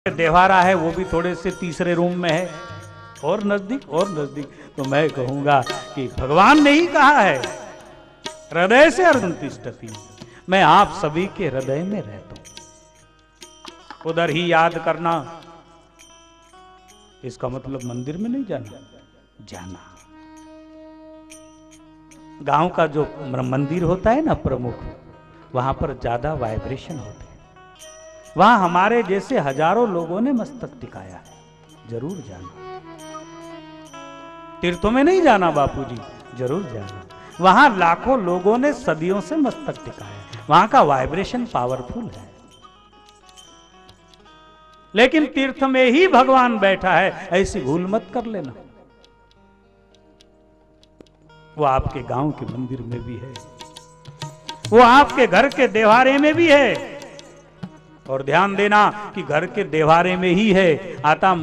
देवारा है वो भी थोड़े से तीसरे रूम में है, और नजदीक और नजदीक। तो मैं कहूंगा कि भगवान ने ही कहा है हृदय से अर्जुन तिष्ठति, मैं आप सभी के हृदय में रहता हूं, उधर ही याद करना। इसका मतलब मंदिर में नहीं जाना, जाना गांव का जो मंदिर होता है ना प्रमुख, वहां पर ज्यादा वाइब्रेशन होते हैं। वहां हमारे जैसे हजारों लोगों ने मस्तक टिकाया है, जरूर जाना। तीर्थों में नहीं जाना बापूजी, जरूर जाना। वहां लाखों लोगों ने सदियों से मस्तक टिकाया, वहां का वाइब्रेशन पावरफुल है। लेकिन तीर्थ में ही भगवान बैठा है, ऐसी भूल मत कर लेना। वो आपके गांव के मंदिर में भी है, वो आपके घर के देवारे में भी है। और ध्यान देना कि घर के देवारे में ही है, आता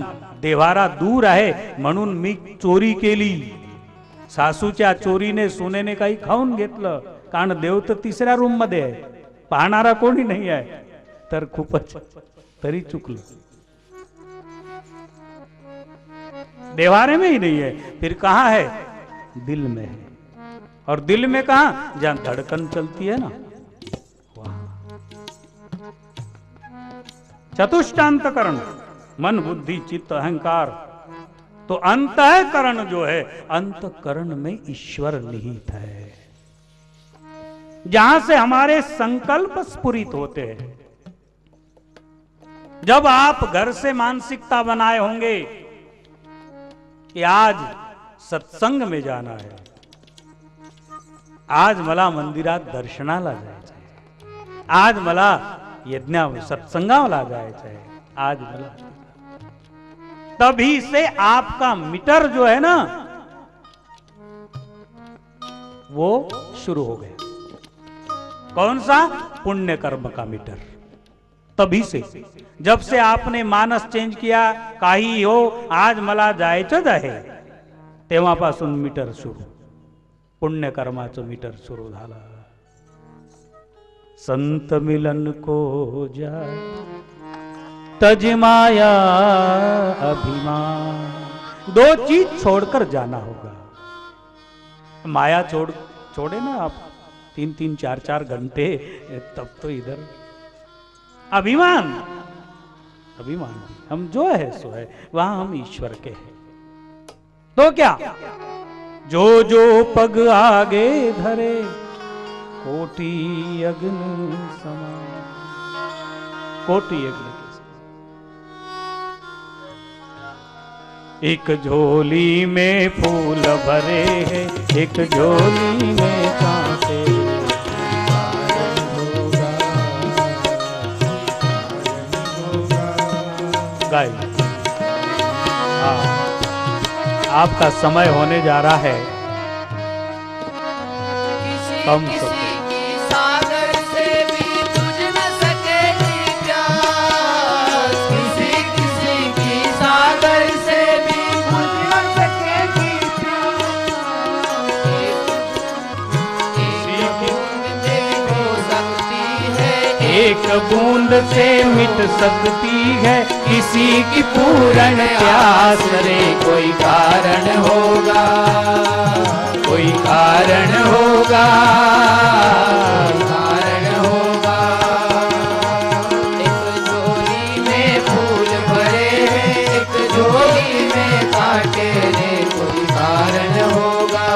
देवारा दूर आहे म्हणून मी चोरी केली, सासूच्या चोरीने सुनेने काही खाऊन घेतलं, कारण देव तर तिसऱ्या रूम मध्ये आहे, पाहणारा कोणी नाही आहे, तर खूपच तरी चुकलं। देवारे में ही नहीं है, फिर कहां है? दिल में है। और दिल में कहां? जहां धड़कन चलती है ना, चतुष्टांतकरण, मन बुद्धि चित्त अहंकार। तो अंतःकरण जो है, अंतःकरण में ईश्वर निहित है, जहां से हमारे संकल्प स्फुरित होते हैं। जब आप घर से मानसिकता बनाए होंगे कि आज सत्संग में जाना है, आज मला मंदिरात दर्शनाला जायचं आहे, आज मला यज्ञा सत्संगाला जायचं है, आज मला, तभी से आपका मीटर जो है ना वो शुरू हो गया। कौन सा? पुण्य कर्म का मीटर। तभी से, जब से आपने मानस चेंज किया, काही हो आज मला जायचंच आहे, तेव्हापासून मीटर सुरू, पुण्य कर्माचं मीटर सुरू झालं। संत मिलन को जाए तज माया अभिमान, दो चीज छोड़कर जाना होगा। माया छोड़े ना आप 3-3 4-4 घंटे, तब तो इधर अभिमान, अभिमान हम जो है सो है, वहां हम ईश्वर के हैं। तो क्या? जो जो पग आगे धरे कोटि यज्ञ समान, कोटि यज्ञ के समान। एक झोली में फूल भरे हैं, एक झोली में कांटे, गाय। आपका समय होने जा रहा है, कम से सागर से भी तुझ न सकेगी प्यास, किसी किसी की सागर से भी तुझ न सकेगी प्यास। एक बूंद से मिट सकती है किसी की पूर्ण प्यास रे, कोई कारण होगा, कोई कारण होगा, कारण होगा। एक झोली में फूल भरे हैं, एक झोली में कांटे रे, कोई कारण होगा,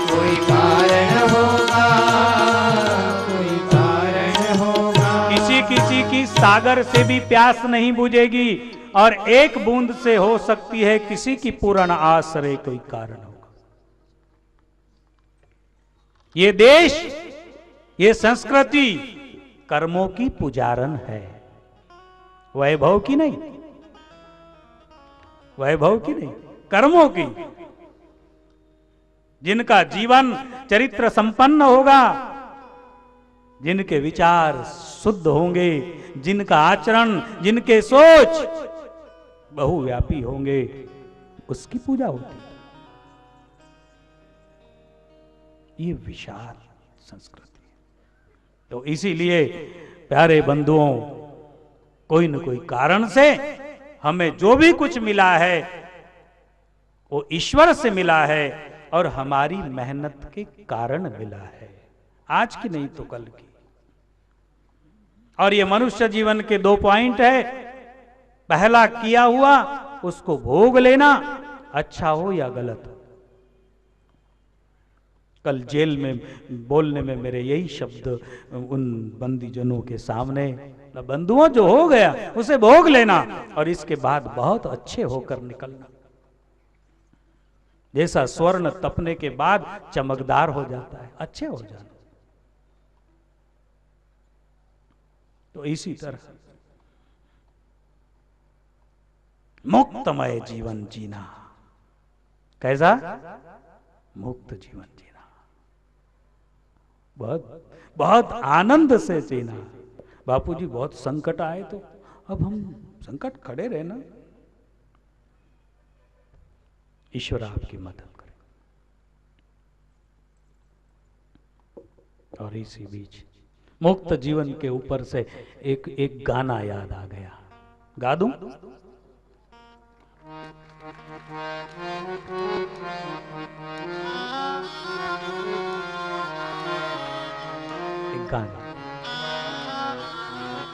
कोई कारण होगा, कोई कारण होगा। किसी किसी की सागर से भी प्यास नहीं बुझेगी, और एक बूंद से हो सकती है किसी की पूर्ण आस रे, कोई कारण होगा। ये देश, ये संस्कृति कर्मों की पुजारन है, वैभव की नहीं, वैभव की नहीं, कर्मों की। जिनका जीवन चरित्र संपन्न होगा, जिनके विचार शुद्ध होंगे, जिनका आचरण, जिनके सोच बहुव्यापी होंगे, उसकी पूजा होती है। ये विशाल संस्कृति है। तो इसीलिए प्यारे बंधुओं, कोई न कोई कारण से हमें जो भी कुछ मिला है वो ईश्वर से मिला है और हमारी मेहनत के कारण मिला है, आज की नहीं तो कल की। और ये मनुष्य जीवन के 2 पॉइंट है। पहला, किया हुआ उसको भोग लेना, अच्छा हो या गलत हो। कल जेल में बोलने में मेरे यही शब्द उन बंदीजनों के सामने, बंधुओं जो हो गया उसे भोग लेना और इसके बाद बहुत अच्छे होकर निकलना। जैसा स्वर्ण तपने के बाद चमकदार हो जाता है, अच्छे हो जाना। तो इसी तरह मुक्तमय जीवन जीना। कैसा? मुक्त जीवन जीना, बहुत बहुत आनंद से जीना। बापूजी बहुत संकट आए तो अब हम संकट खड़े रहे ना, ईश्वर आपकी मदद करे। और इसी बीच मुक्त जीवन के ऊपर से एक गाना याद आ गया, गा दूं? एक गाना,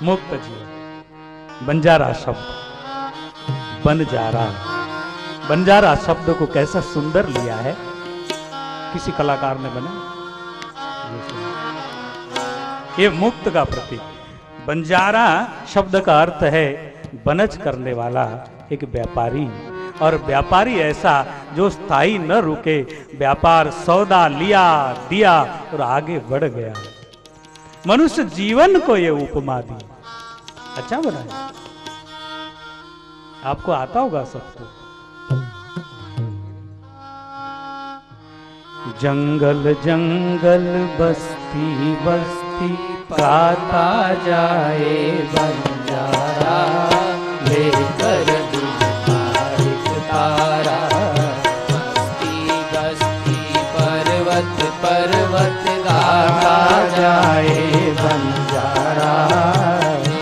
मुक्त जीवन। बंजारा शब्द, बंजारा, बंजारा शब्द को कैसा सुंदर लिया है किसी कलाकार ने बना। ये मुक्त का प्रतीक। बंजारा शब्द का अर्थ है बनज करने वाला एक व्यापारी, और व्यापारी ऐसा जो स्थायी न रुके, व्यापार सौदा लिया दिया और आगे बढ़ गया। मनुष्य जीवन को ये उपमा दी, अच्छा बनाया। आपको आता होगा सबको। जंगल जंगल बस्ती बस्ती गाता जाए बंजारा, लेकर एक तारा। बस्ती बस्ती पर्वत पर्वत गाता जाए बंजारा,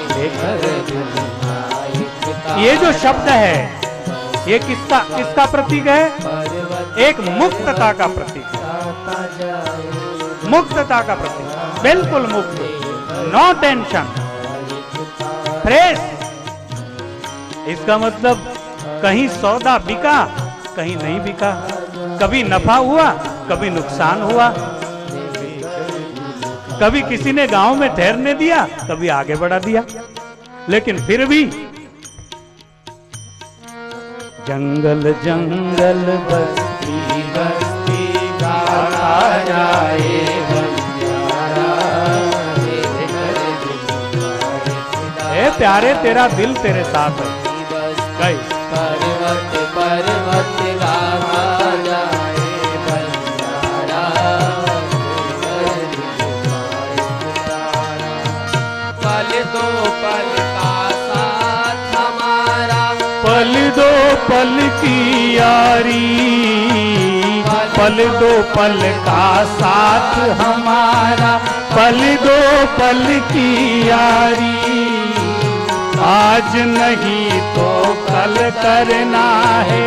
लेकर ये जो शब्द है ये किसका प्रतीक है? एक मुक्तता का प्रतीक है। मुक्तता का प्रतीक, बिल्कुल मुक्त, नो टेंशन, फ्रेश। इसका मतलब कहीं सौदा बिका, कहीं नहीं बिका, कभी नफा हुआ, कभी नुकसान हुआ, कभी किसी ने गांव में ठहरने दिया, कभी आगे बढ़ा दिया, लेकिन फिर भी जंगल जंगल बस्ती बस्ती गाता जाए बंजारा। ए प्यारे, तेरा दिल तेरे साथ है। गई पर्वत पर्वत गाता जाए बंजारा, पल दो पल का साथ हमारा, पल दो पल की यारी, पल दो पल का साथ हमारा, पल दो पल की यारी। आज नहीं तो कल करना है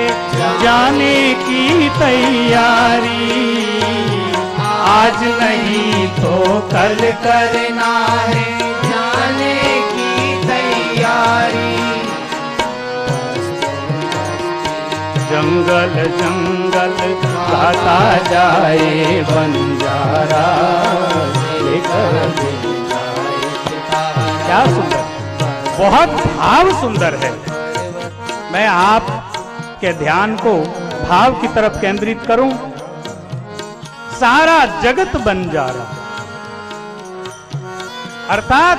जाने की तैयारी, आज नहीं तो कल करना है जाने की तैयारी। जंगल जंगल गाता जाए बंजारा, क्या सुंदर, बहुत भाव सुंदर है। मैं आप के ध्यान को भाव की तरफ केंद्रित करूं। सारा जगत बंजारा, अर्थात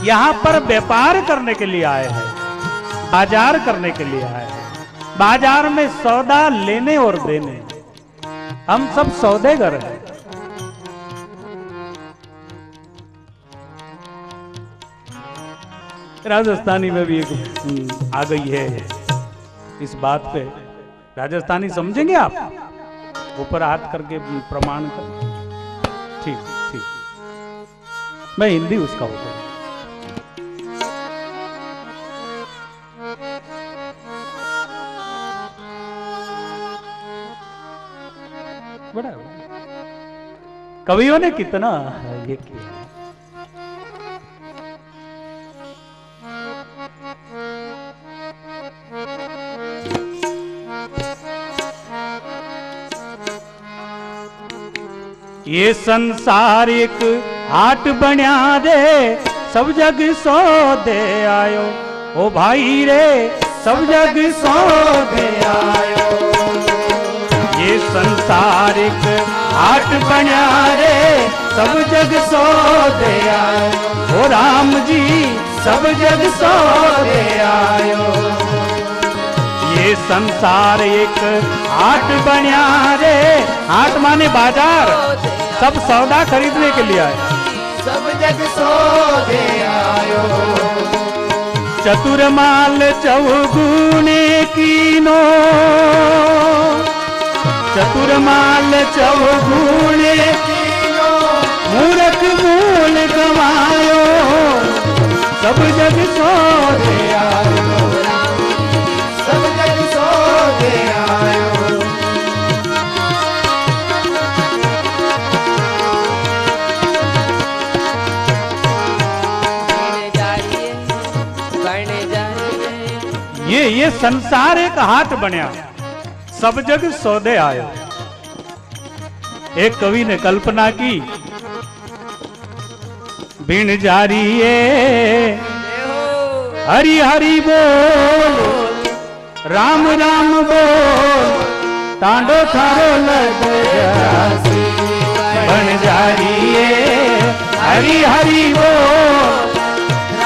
यहां पर व्यापार करने के लिए आए हैं, बाजार करने के लिए आए हैं। बाजार में सौदा लेने और देने, हम सब सौदेगर हैं। राजस्थानी में भी एक आ गई है इस बात पे। राजस्थानी समझेंगे आप? ऊपर हाथ करके प्रमाण कर। ठीक ठीक, मैं हिंदी उसका ऊपर। बड़ा कवियों ने कितना ये किया। ये संसार एक हाट बन्या दे, सब जग सो दे आयो। ओ भाई रे सब जग सो दे आयो। ये संसार एक हाट बन्या रे, सब जग सो दे आयो। ओ राम जी सब जग सो दे आयो। ये संसार एक हाट बन्या रे, हाट माने बाजार, सब सौदा खरीदने के लिए आए। सब जग सो दे आयो। चतुर माल चौगुने कीनो, चतुर माल चौगुने कीनो, मूर्ख मूल कमायो। सब जग सो दे आयो। सब जग सो दे आयो। ये संसार एक हाट बन्या, सब जग सौदे आयो। एक कवि ने कल्पना की, बिन जारिए हरि हरि बोल, राम राम बोल, टांडो थारो लग जासी। बन जारिए हरि हरि बोल,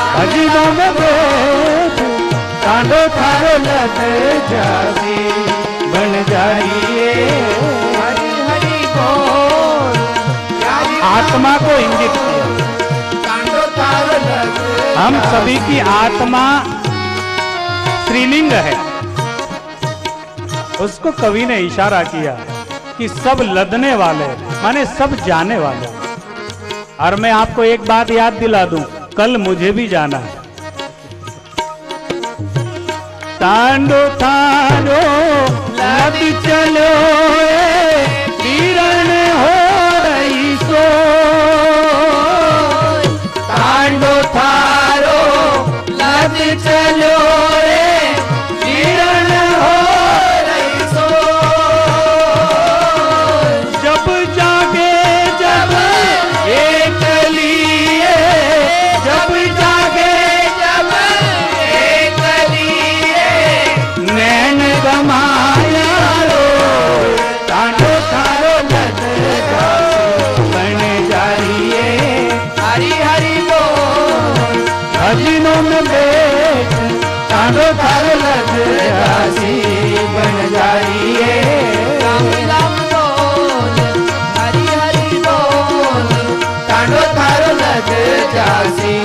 भजनों में बैठ, टांडो थारो लग जासी। बन जाइए हरि हरि बोल। आत्मा को इंगित किया। टांडो थारो लग। हम सभी की आत्मा स्त्रीलिंग है, उसको कवि ने इशारा किया कि सब लदने वाले माने सब जाने वाले। और मैं आपको एक बात याद दिला दूं, कल मुझे भी जाना है। टांडो थारो लद चलो बीरण हो रही सो। टांडो थारो लद चलो रे, बीरण हो रही सो। जब जागे जब एक लिए, जब जागे जब एक लिए, नैन गमाया रो। टांडो थारो लद जासी। बन जाइए हरि हरि बोल। भजनों में बैठ, टांडो थारो लग जासी। बन जाइए राम राम बोल, हरि हरि बोल, टांडो थारो लग जासी।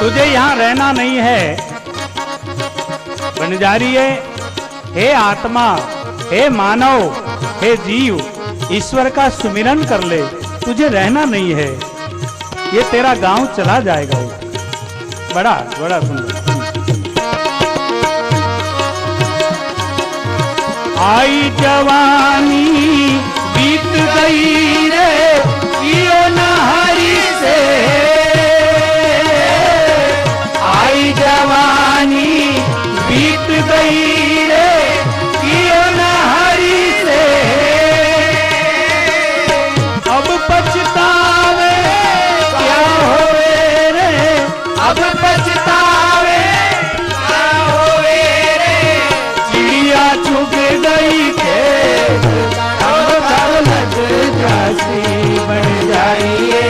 तुझे यहाँ रहना नहीं है। बन जा रही है, हे आत्मा, हे मानव, हे जीव, ईश्वर का सुमिरन कर ले, तुझे रहना नहीं है। ये तेरा गांव चला जाएगा। बड़ा बड़ा सुंदर। आई जवानी बीत गई रे, कियो न हरि से। आई जवानी बीत गई रे, कियो न हरि से। अब पछतावे क्या होवे रे, अब पछतावे क्या होवे रे। चिड़िया चुग गई खेत, अब थारो लग जासी। बन जाइए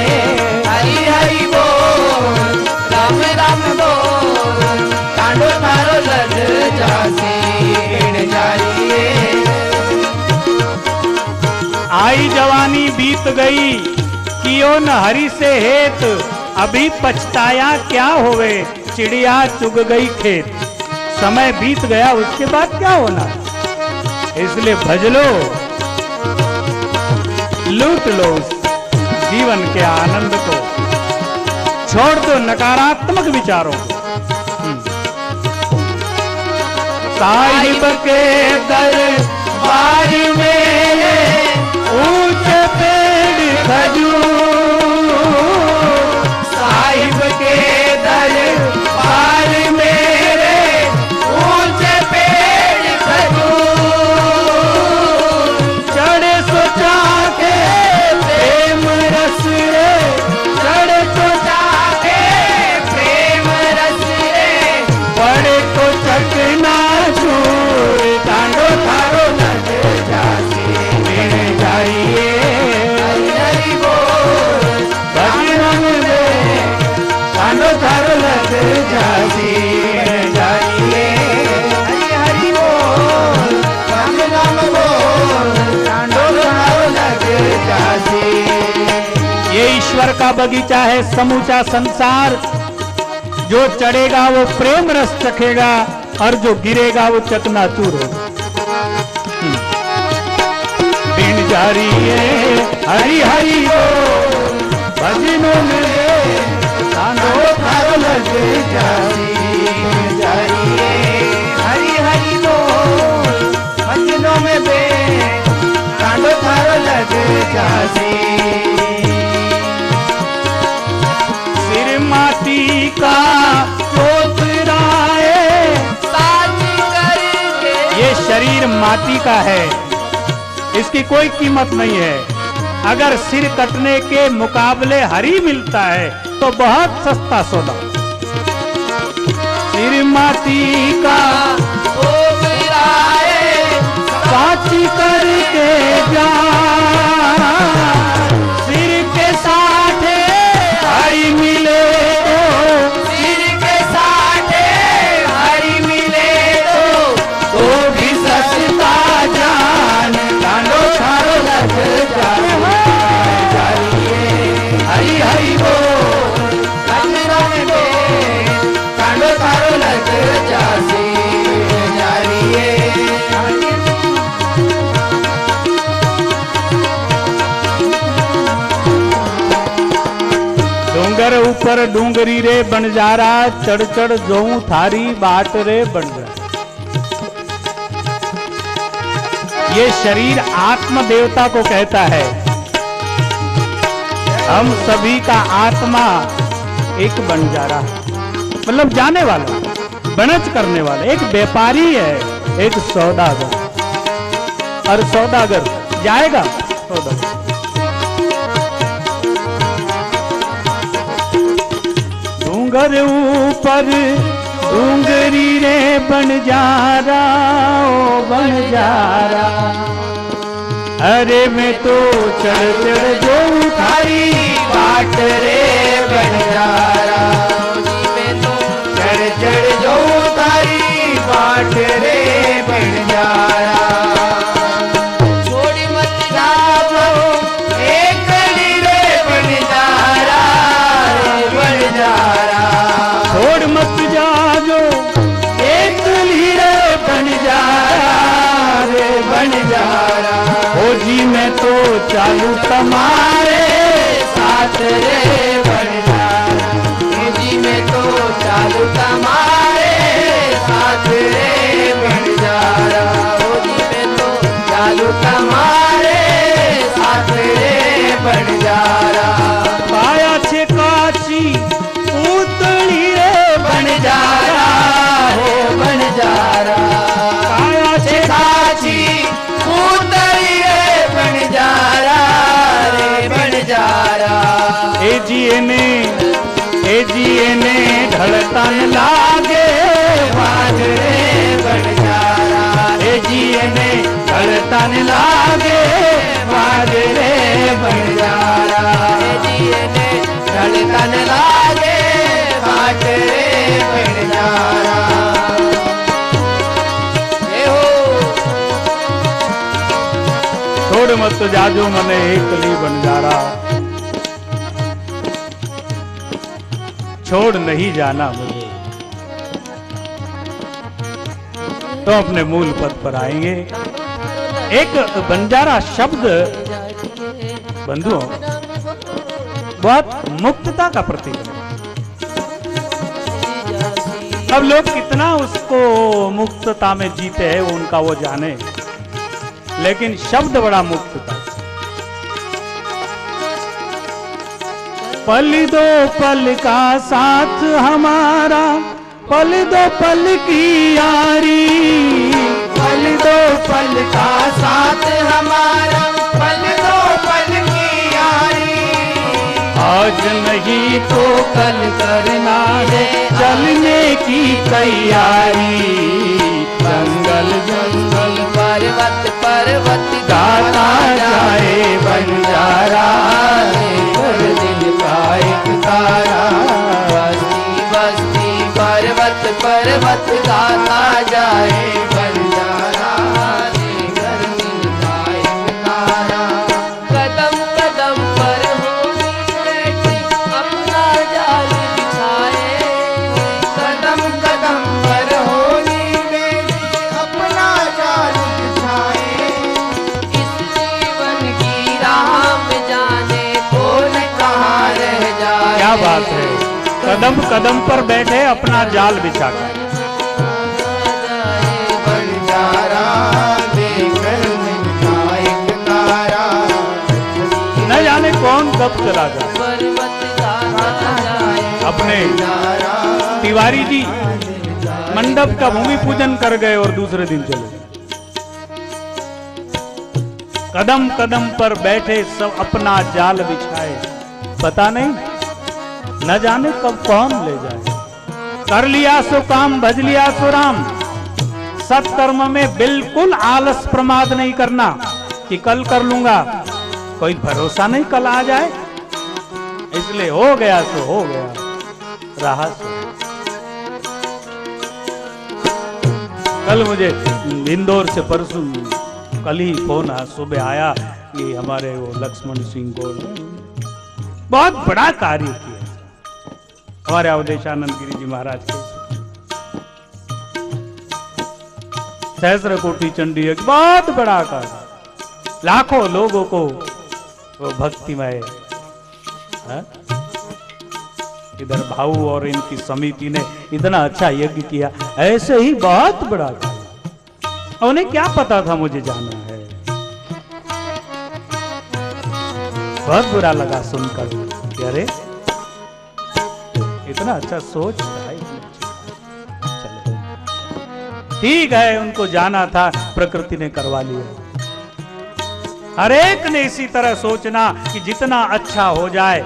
हरि हरि बोल, राम राम बोल, टांडो थारो लग जासी। बिन जाइए आई जवानी बीत गई, कियो न हरि से हेत। अभी पछताया क्या होवे, चिड़िया चुग गई खेत। समय बीत गया, उसके बाद क्या होना। इसलिए भज लो, लूट लो जीवन के आनंद को, छोड़ दो नकारात्मक विचारों को। साहिब के दरबार में का बगीचा है समूचा संसार। जो चढ़ेगा वो प्रेम रस चखेगा और जो गिरेगा वो चकनाचूर होगा। दिन जारी है हरि हरि बोल, भजनों में कांडो थारो लग जासी। जारी है हरि हरि बोल, भजनों में बे कांडो थारो लग जासी। सिर माटी का पोतरा है, साची करके ये शरीर माटी का है, इसकी कोई कीमत नहीं है। अगर सिर कटने के मुकाबले हरी मिलता है तो बहुत सस्ता सौदा। सिर माटी का साची करके जा, सिर के साथ हरी मिले सिर के साथे हरि मिले तो भी सस्ता जान। कांडो थारो लग जासी। हरि हरि बोल, भजनों में बे कांडो थारो लग जासी। जारी है डूंगर ऊपर डूंगरी रे बंजारा, चढ़ चढ़ जोऊं थारी बाट रे बंजारा। ये शरीर आत्म देवता को कहता है। हम सभी का आत्मा एक बंजारा, मतलब जाने वाला, बनच करने वाला, एक व्यापारी है, एक सौदागर। और सौदागर जाएगा सौदागर। डूंगर ऊपर डूंगरी रे बंजारा, ओ बंजारा। अरे मैं तो चढ़ चढ़ जो थारी बाट रे बंजारा। चढ़ चढ़ जो थारी बाट रे बंजारा। छोड़ी मत जाओ एक रे बंजारा रे बंजारा। छोड़ मत जाओ एक रे बंजारा रे बंजारा। ओ जी मैं तो चालू तुम्हारे साथ रे बंजारा। जी में तो चालू तुम्हारे साथ रे बंजारा। जी में तो चालू तुम्हारे साथ रे बंजारा। पाया छे काची पूतली रे बंजारा हो बंजारा। पाया छे काची पूतली रे बंजारा रे बंजारा। ए जी ने ढलतन लागे बाज रे बंजारा। ए जी ने ढलतन लागे बाज रे बंजारा। जी ने धड़कन लागे बाट रे बंजारा। ये हो छोड़ मत जाजो मने एकली बंजारा, छोड़ नहीं जाना मुझे। तो अपने मूल पद पर आएंगे। एक बंजारा शब्द बंधुओं बहुत मुक्तता का प्रतीक है। अब लोग कितना उसको मुक्तता में जीते हैं वो उनका वो जाने, लेकिन शब्द बड़ा मुक्तता। पल दो पल का साथ हमारा, पल दो पल की यारी। पल दो पल का साथ हमारा, पल दो पल की यारी। आज नहीं तो कल करना है चलने की तैयारी। जंगल जंगल पर्वत पर्वत गाता जाए बंजारा, हर दिल का एक तारा। बस्ती बस्ती पर्वत पर्वत गाता जाए बंजारा, हर दिल का एक तारा। कदम कदम पर हो बैठी कदम कदम पर बैठे अपना जाल बिछाकर। बंजारा देकर मिलता एक तारा, न जाने कौन कब चला जाए। अपने तिवारी जी मंडप का भूमि पूजन कर गए और दूसरे दिन चले गए। कदम कदम पर बैठे सब अपना जाल बिछाए, पता नहीं न जाने कब कौन ले जाए। कर लिया सो काम भज लिया सो राम। सत्कर्म में बिल्कुल आलस प्रमाद नहीं करना कि कल कर लूंगा, कोई भरोसा नहीं कल आ जाए। इसलिए हो गया सो हो गया, रहा सो। कल मुझे इंदौर से परसों कल ही फोन सुबह आया कि हमारे वो लक्ष्मण सिंह को बहुत बड़ा कार्य किया हमारे अवधेशानंद गिरी जी महाराज के सहस्त्र कोटि चंडी, एक बहुत बड़ा कार्य, लाखों लोगों को वो भक्तिमय। इधर भाऊ और इनकी समिति ने इतना अच्छा यज्ञ किया, ऐसे ही बहुत बड़ा कार्य। उन्हें क्या पता था मुझे जाना है। बहुत बुरा लगा सुनकर कि अरे इतना अच्छा सोच था, चले ठीक है, उनको जाना था, प्रकृति ने करवा लिया। हर एक ने इसी तरह सोचना कि जितना अच्छा हो जाए,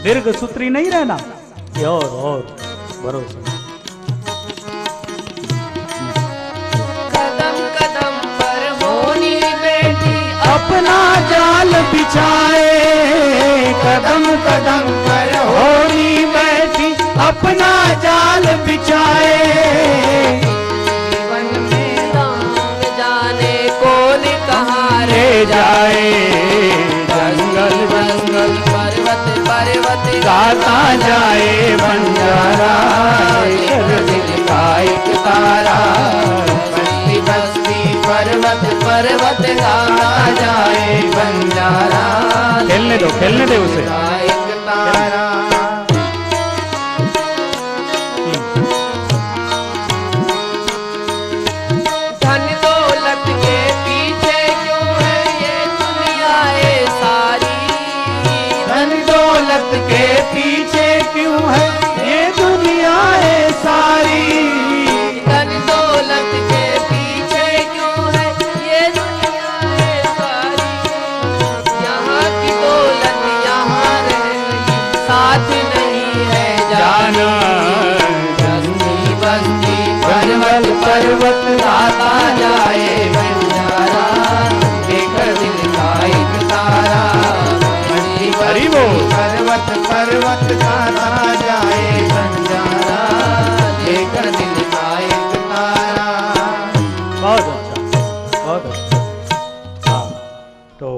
दीर्घ सूत्री नहीं रहना, ये और भरोसा। कदम कदम पर होनी बेटी अपना जाल बिछाए, कदम कदम पर होनी बैठी अपना जाल बिछाए। जीवन में दांग जाने कौन कहाँ ले जाए, जंगल जंगल पर्वत पर्वत गाता जाए बंजारा, लेकर दिल का एक तारा। बस्ती बस्ती पर्वत पर्वत गाता जाए बंजारा, खेलने दे उसे। का एक तारा। धन दौलत के पीछे क्यों है ये दुनिया ये सारी। धन दौलत के पीछे क्यों है ये दुनिया है सारी। धन दौलत के पीछे क्यों है ये दुनिया है सारी। यहाँ की दौलत यहाँ रह गई, साथ नहीं है जाना। बस्ती बस्ती पर्वत पर्वत गाता जाए बंजारा, लेकर दिल का एक तारा। बस्ती हरि बोल। पर्वत पर्वत गाता जाए बंजारा, लेकर दिल का एक तारा। बहुत अच्छा, बहुत अच्छा। हाँ, तो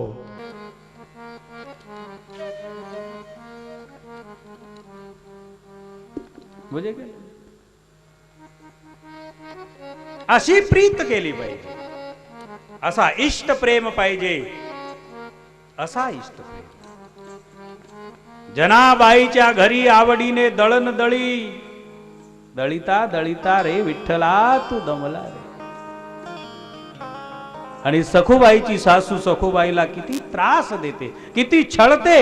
मुझे क्या अशी प्रीत केली पाहिजे, असा इष्ट प्रेम पाहिजे, असा इष्ट प्रेम। जनाबाईच्या घरी आवडीने दळण दळी, दळिता दळिता रे विठ्ठला तू दमला रे। आणि सखूबाईची सासू सखूबाईला किती त्रास देते, किती छळते।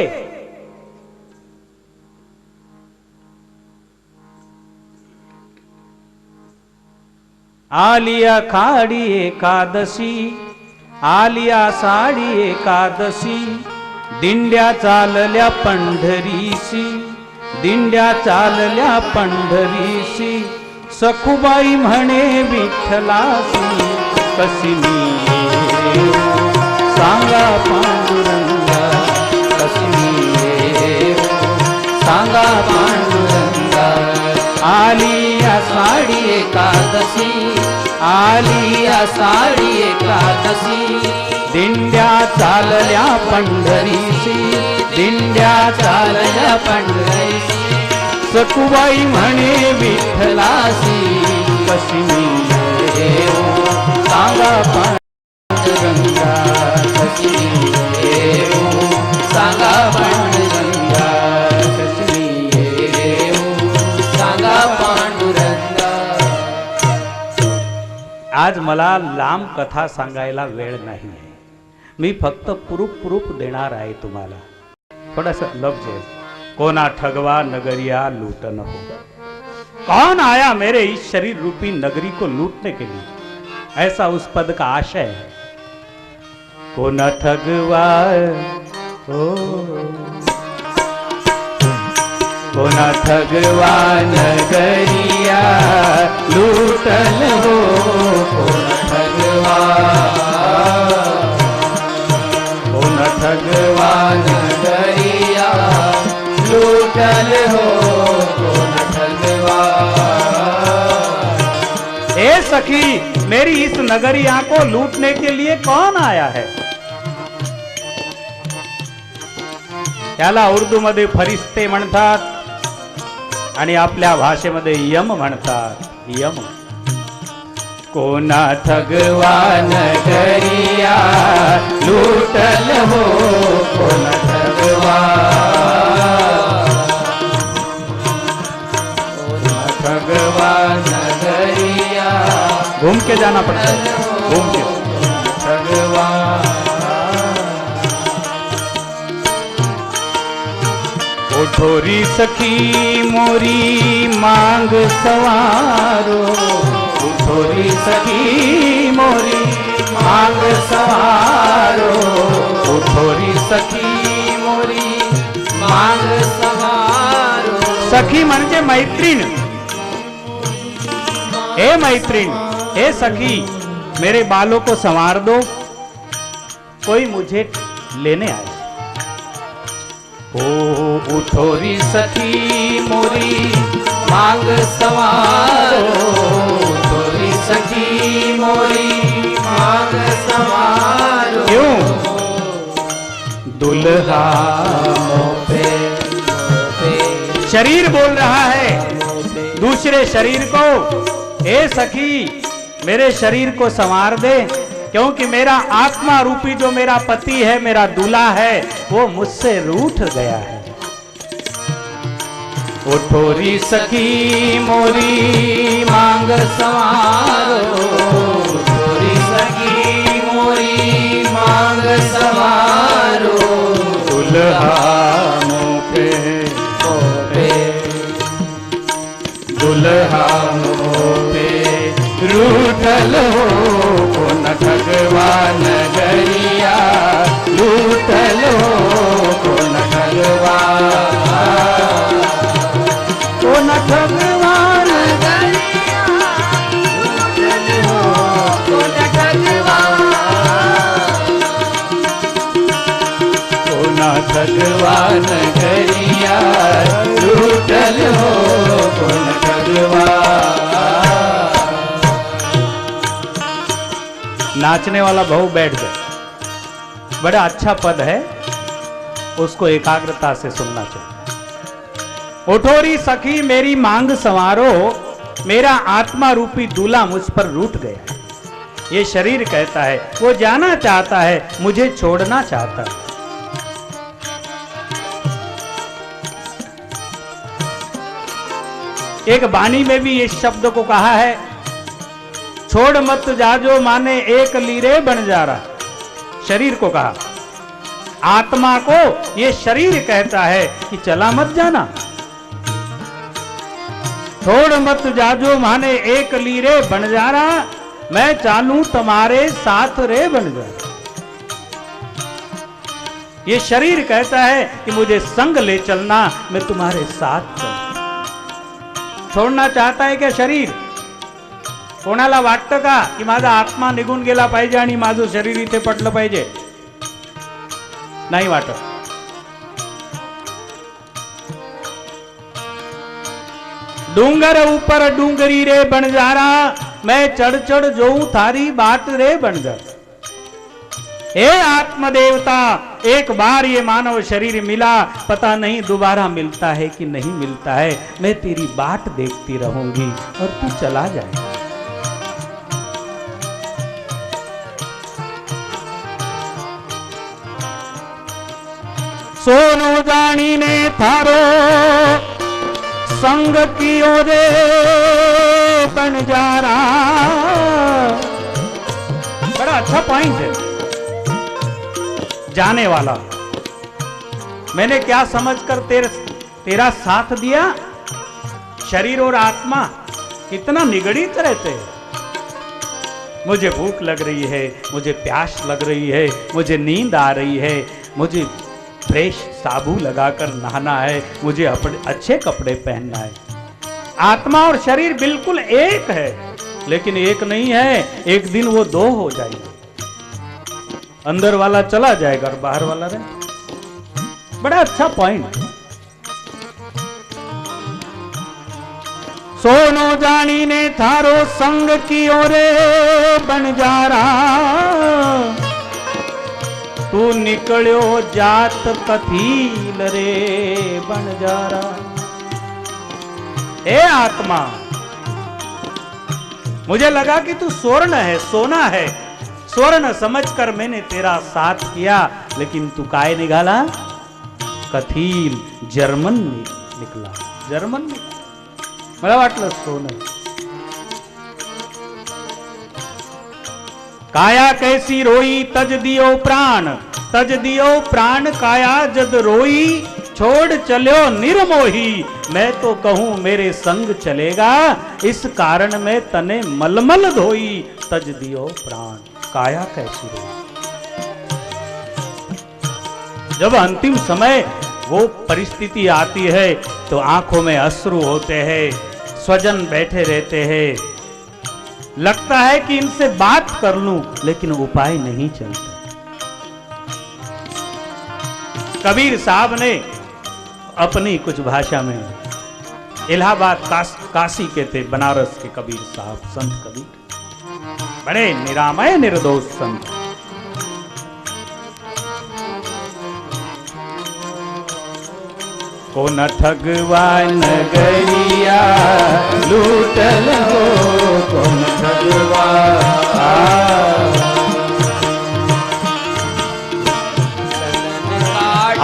आलिया खाडी एकादशी, आलिया साडी एकादशी, दिंड्या चालल्या पंढरीसी, दिंड्या चालल्या पंढरीसी। सखूबाई म्हणे विठ्ठलासी, कशी मी येऊ सांगा पांडुरंगा, कशी मी येऊ सांगा पांडुरंगा। आली आषाढी एकादशी, आली आषाढी एकादशी, दिंड्या चालल्या पंढरीसी, दिंड्या चालल्या पंढरीसी। सखूबाई म्हणे विठ्ठलासी, कशी मी येऊ सांगा पांडुरंगा, कशी मी येऊ सांगा पांडुरंगा, कशी मी आज मला लांब कथा सांगायला वेळ नाही आहे. मी फक्त प्रूफ देणार आहे तुम्हाला. थोडासा लफ्ज है. कोना ठगवा नगरिया लूटन हो. कौन आया मेरे इस शरीर रूपी नगरी को लूटने के लिए, ऐसा उस पद का आशय है. कोना ठगवा हो, कोना ठगवा नगरिया लूटन हो. कोना ठगवा, कोना ठगवा नगरिया लूटन हो. कोना ठगवा. ए सखी, मेरी इस नगरिया को लूटने के लिए कौन आया है? याला उर्दू मध्ये फरिश्ते म्हणतात आणि आपल्या भाषेमध्ये यम म्हणतात. यम. कोना ठगवा नगरिया लूटल हो. कोना ठगवा, कोना ठगवा नगरिया. घूम के जाना पड़ता है. घूम के. ठगवा. उठोरी सखी मोरी मांग सवारो. उठोरी सखी मोरी मांग सवारो. उठोरी सखी मोरी मांग सवारो. सखी म्हणजे मैत्रीण. हे मैत्रीण, हे सखी, मेरे बालों को संवार दो, कोई मुझे लेने आए. ओ उठोरी सखी मोरी मांग सवारो. उठोरी सखी मोरी मांग सवारो. क्यों? दुल्हा मोपे. शरीर बोल रहा है दूसरे शरीर को, ए सखी मेरे शरीर को संवार दे, क्योंकि मेरा आत्मा रूपी जो मेरा पति है, मेरा दूल्हा है, वो मुझसे रूठ गया है. उठोरी सखी मोरी मांग सवारो. उठोरी सखी मोरी मांग सवारो. दुल्हा मोपे मोपे. दुल्हा मोपे रूठल हो. कोना ठगवा नगरिया लूटल हो. कोना ठगवा, कोना ठगवा नगरिया लूटल हो. कोना ठगवा, कोना ठगवा नगरिया लूटल हो. कोना ठगवा. नाचने वाला बहु बैठ गए. बड़ा अच्छा पद है, उसको एकाग्रता से सुनना चाहिए. उठोरी सखी मेरी मांग संवारो. मेरा आत्मा रूपी दूल्हा मुझ पर रूठ गया है. ये शरीर कहता है, वो जाना चाहता है, मुझे छोड़ना चाहता है. एक वाणी में भी इस शब्द को कहा है, छोड़ मत जाजो माने एक लीरे बन जा रहा. शरीर को कहा. आत्मा को ये शरीर कहता है कि चला मत जाना. छोड़ मत जाजो माने एक लीरे बन जा रहा. मैं चालू तुम्हारे साथ रे बन जा. ये शरीर कहता है कि मुझे संग ले चलना, मैं तुम्हारे साथ चल. छोड़ना चाहता है क्या शरीर? कोणाला वाटतं का की माझा आत्मा निघून गेला पाहिजे आणि माझं शरीर इथे पडलं पाहिजे? नाही वाटत. डूंगर ऊपर डूंगरी रे बंजारा, मैं चढ़ चढ़ जोऊं थारी बाट रे बंजर. हे आत्मदेवता, एक बार ये मानव शरीर मिला, पता नहीं दोबारा मिलता है कि नहीं मिलता है. मैं तेरी बाट देखती रहूंगी और तू चला जाए. सोनू जानी ने थारो संग कियो रे बंजारा. पॉइंट है जाने वाला। मैंने क्या समझकर तेरा साथ दिया? शरीर और आत्मा कितना निगड़ित रहते हैं। मुझे भूख लग रही है, मुझे प्यास लग रही है, मुझे नींद आ रही है, मुझे फ्रेश साबुन लगाकर नहाना है, मुझे अपने अच्छे कपड़े पहनना है। आत्मा और शरीर बिल्कुल एक है, लेकिन एक नहीं है। एक दिन वो दो हो जाएंगे। अंदर वाला चला जाएगा और बाहर वाला रहे। बड़ा अच्छा पॉइंट। सोनो जानी ने थारो संग की ओरे बंजारा, तू निकलो जात कथील रे बंजारा। ए आत्मा, मुझे लगा कि तू स्वर्ण है, सोना है। स्वर्ण समझकर मैंने तेरा साथ किया, लेकिन तू काय निकाला? कथील, जर्मन निकला। जर्मन निकला, मला वाटलं सोनं। काया कैसी रोई तज दियो प्राण, तज दियो प्राण काया जद रोई, छोड़ चलो निर्मोही, मैं तो कहूं मेरे संग चलेगा, इस कारण में तने मलमल धोई, तज दियो प्राण। काया कैसी रोई। जब अंतिम समय वो परिस्थिति आती है तो आंखों में अश्रु होते हैं, स्वजन बैठे रहते हैं, लगता है कि इनसे बात कर लूं, लेकिन उपाय नहीं चलता। कबीर साहब ने अपनी कुछ भाषा में, इलाहाबाद काशी के थे, बनारस के कबीर साहब, संत कबीर, बड़े निरामय निर्दोष संत। को न ठगवा नगरिया लूटल हो, को न ठगवा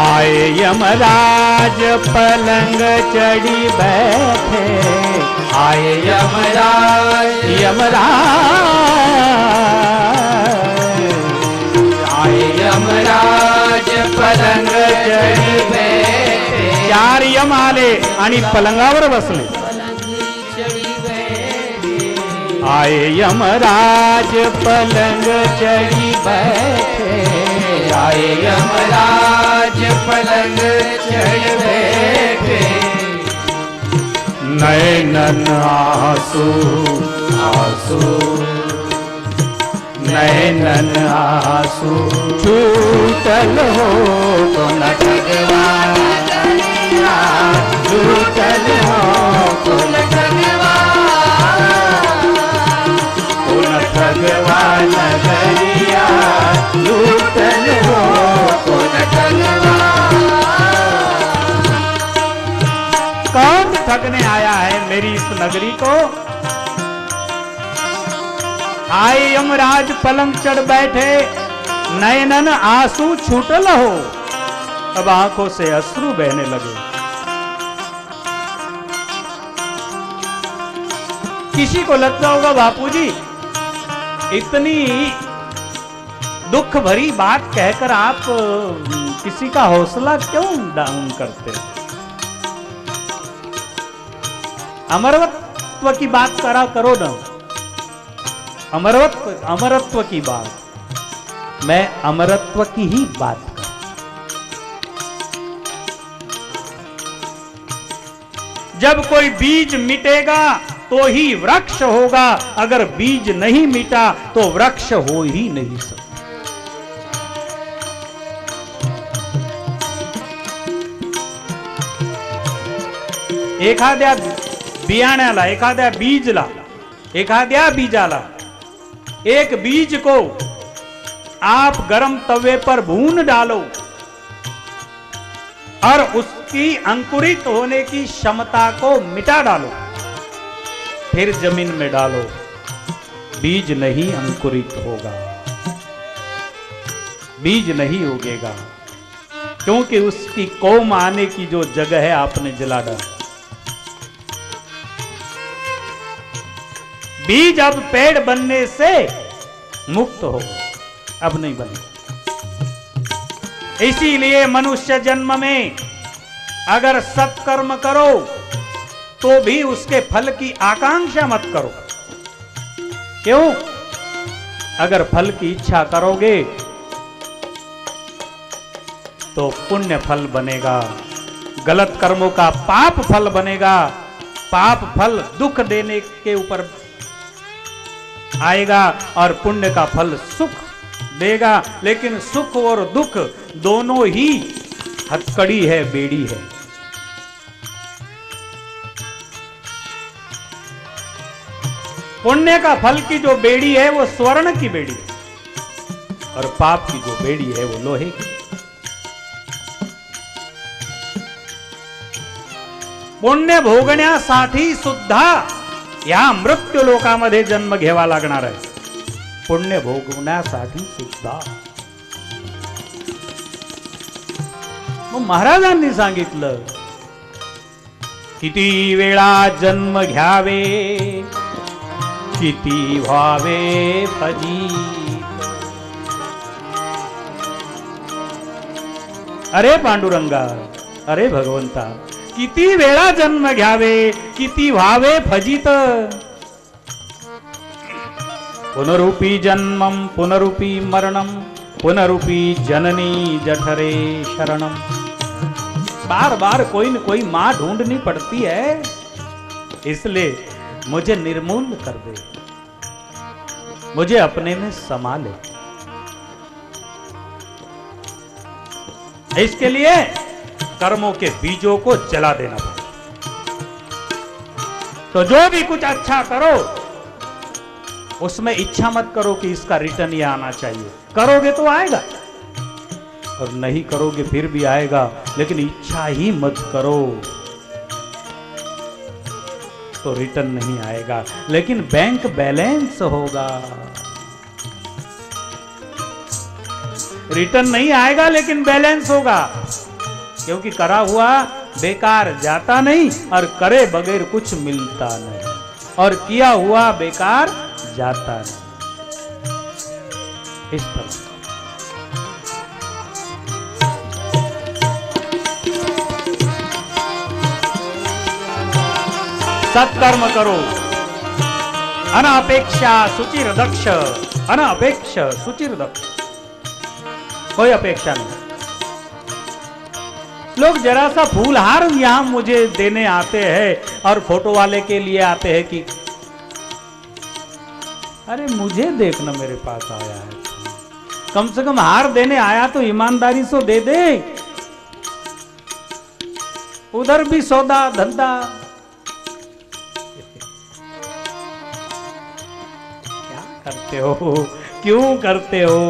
आए यमराज पलंग चढ़ी बैठे, आए यमराज, आए यमराज पलंग चढ़ी बैठे। चार यम आले आणि पलंगावर बसले। आए यमराज पलंग चढ़ी बैठे, आए यमराज पलंग चढ़ी बैठे। नैनन आंसू आंसू, नैनन आंसू छूटल हो, तो न ठगवा लूटल हो, तो न ठगवा, तो न ठगवा नगरिया लूटल हो, तो न ठगवा। कौन ठगने आया है मेरी इस नगरी को? आए यमराज पलंग चढ़ बैठे, नयनन आंसू छूटल हो। अब आंखों से अश्रु बहने लगे। किसी को लगता होगा बापूजी इतनी दुख भरी बात कहकर आप किसी का हौसला क्यों डाउन करते? अमरत्व की बात करो ना, अमरत्व की बात। मैं अमरत्व की ही बात कर। जब कोई बीज मिटेगा तो ही वृक्ष होगा, अगर बीज नहीं मिटा तो वृक्ष हो ही नहीं सकता। एखाद्या बियाण्याला, एखाद्या बीजला, एखाद्या बीजाला, एक बीज को आप गर्म तवे पर भून डालो और उसकी अंकुरित होने की क्षमता को मिटा डालो, फिर जमीन में डालो, बीज नहीं अंकुरित होगा, बीज नहीं उगेगा, क्योंकि उसकी कोम आने की जो जगह है आपने जला डाला। बीज अब पेड़ बनने से मुक्त हो, अब नहीं बनेगा। इसीलिए मनुष्य जन्म में अगर सत्कर्म करो तो भी उसके फल की आकांक्षा मत करो। क्यों? अगर फल की इच्छा करोगे तो पुण्य फल बनेगा, गलत कर्मों का पाप फल बनेगा। पाप फल दुख देने के ऊपर आएगा और पुण्य का फल सुख देगा। लेकिन सुख और दुख दोनों ही हथकड़ी है, बेड़ी है। पुण्य का फल की जो बेड़ी है वो स्वर्ण की बेड़ी है और पाप की जो बेड़ी है वो लोहे की। पुण्य भोगण्यासाठी सुद्धा या मृत्यू लोकामध्ये जन्म घ्यावा लागणार आहे। पुण्य भोगवण्यासाठी सुद्धा मग महाराजांनी सांगितलं किती वेळा जन्म घ्यावे, किती व्हावे फजित। अरे पांडुरंगा, अरे भगवंता, किती वेळा जन्म घ्यावे, किती व्हावे फजित। पुनरूपी जन्मम पुनरूपी मरणम पुनरूपी जननी जठरे शरणम। बार बार कोई न कोई मां ढूंढनी पड़ती है, इसलिए मुझे निर्मूल कर दे, मुझे अपने में समा ले। इसके लिए कर्मों के बीजों को जला देना पड़ेगा। तो जो भी कुछ अच्छा करो उसमें इच्छा मत करो कि इसका रिटर्न यह आना चाहिए। करोगे तो आएगा और नहीं करोगे फिर भी आएगा, लेकिन इच्छा ही मत करो तो रिटर्न नहीं आएगा, लेकिन बैंक बैलेंस होगा। रिटर्न नहीं आएगा लेकिन बैलेंस होगा, क्योंकि करा हुआ बेकार जाता नहीं और करे बगैर कुछ मिलता नहीं, और किया हुआ बेकार जाता नहीं। इस तरह सत्कर्म करो। अनपेक्षा सुचिर दक्ष, अनपेक्ष सुचिर दक्ष, कोई अपेक्षा नहीं। लोग जरा सा फूलहार यहां मुझे देने आते हैं और फोटो वाले के लिए आते हैं कि अरे मुझे देखना मेरे पास आया है, कम से कम हार देने आया तो ईमानदारी से दे दे। उधर भी सौदा धंधा। क्या करते हो, क्यों करते हो?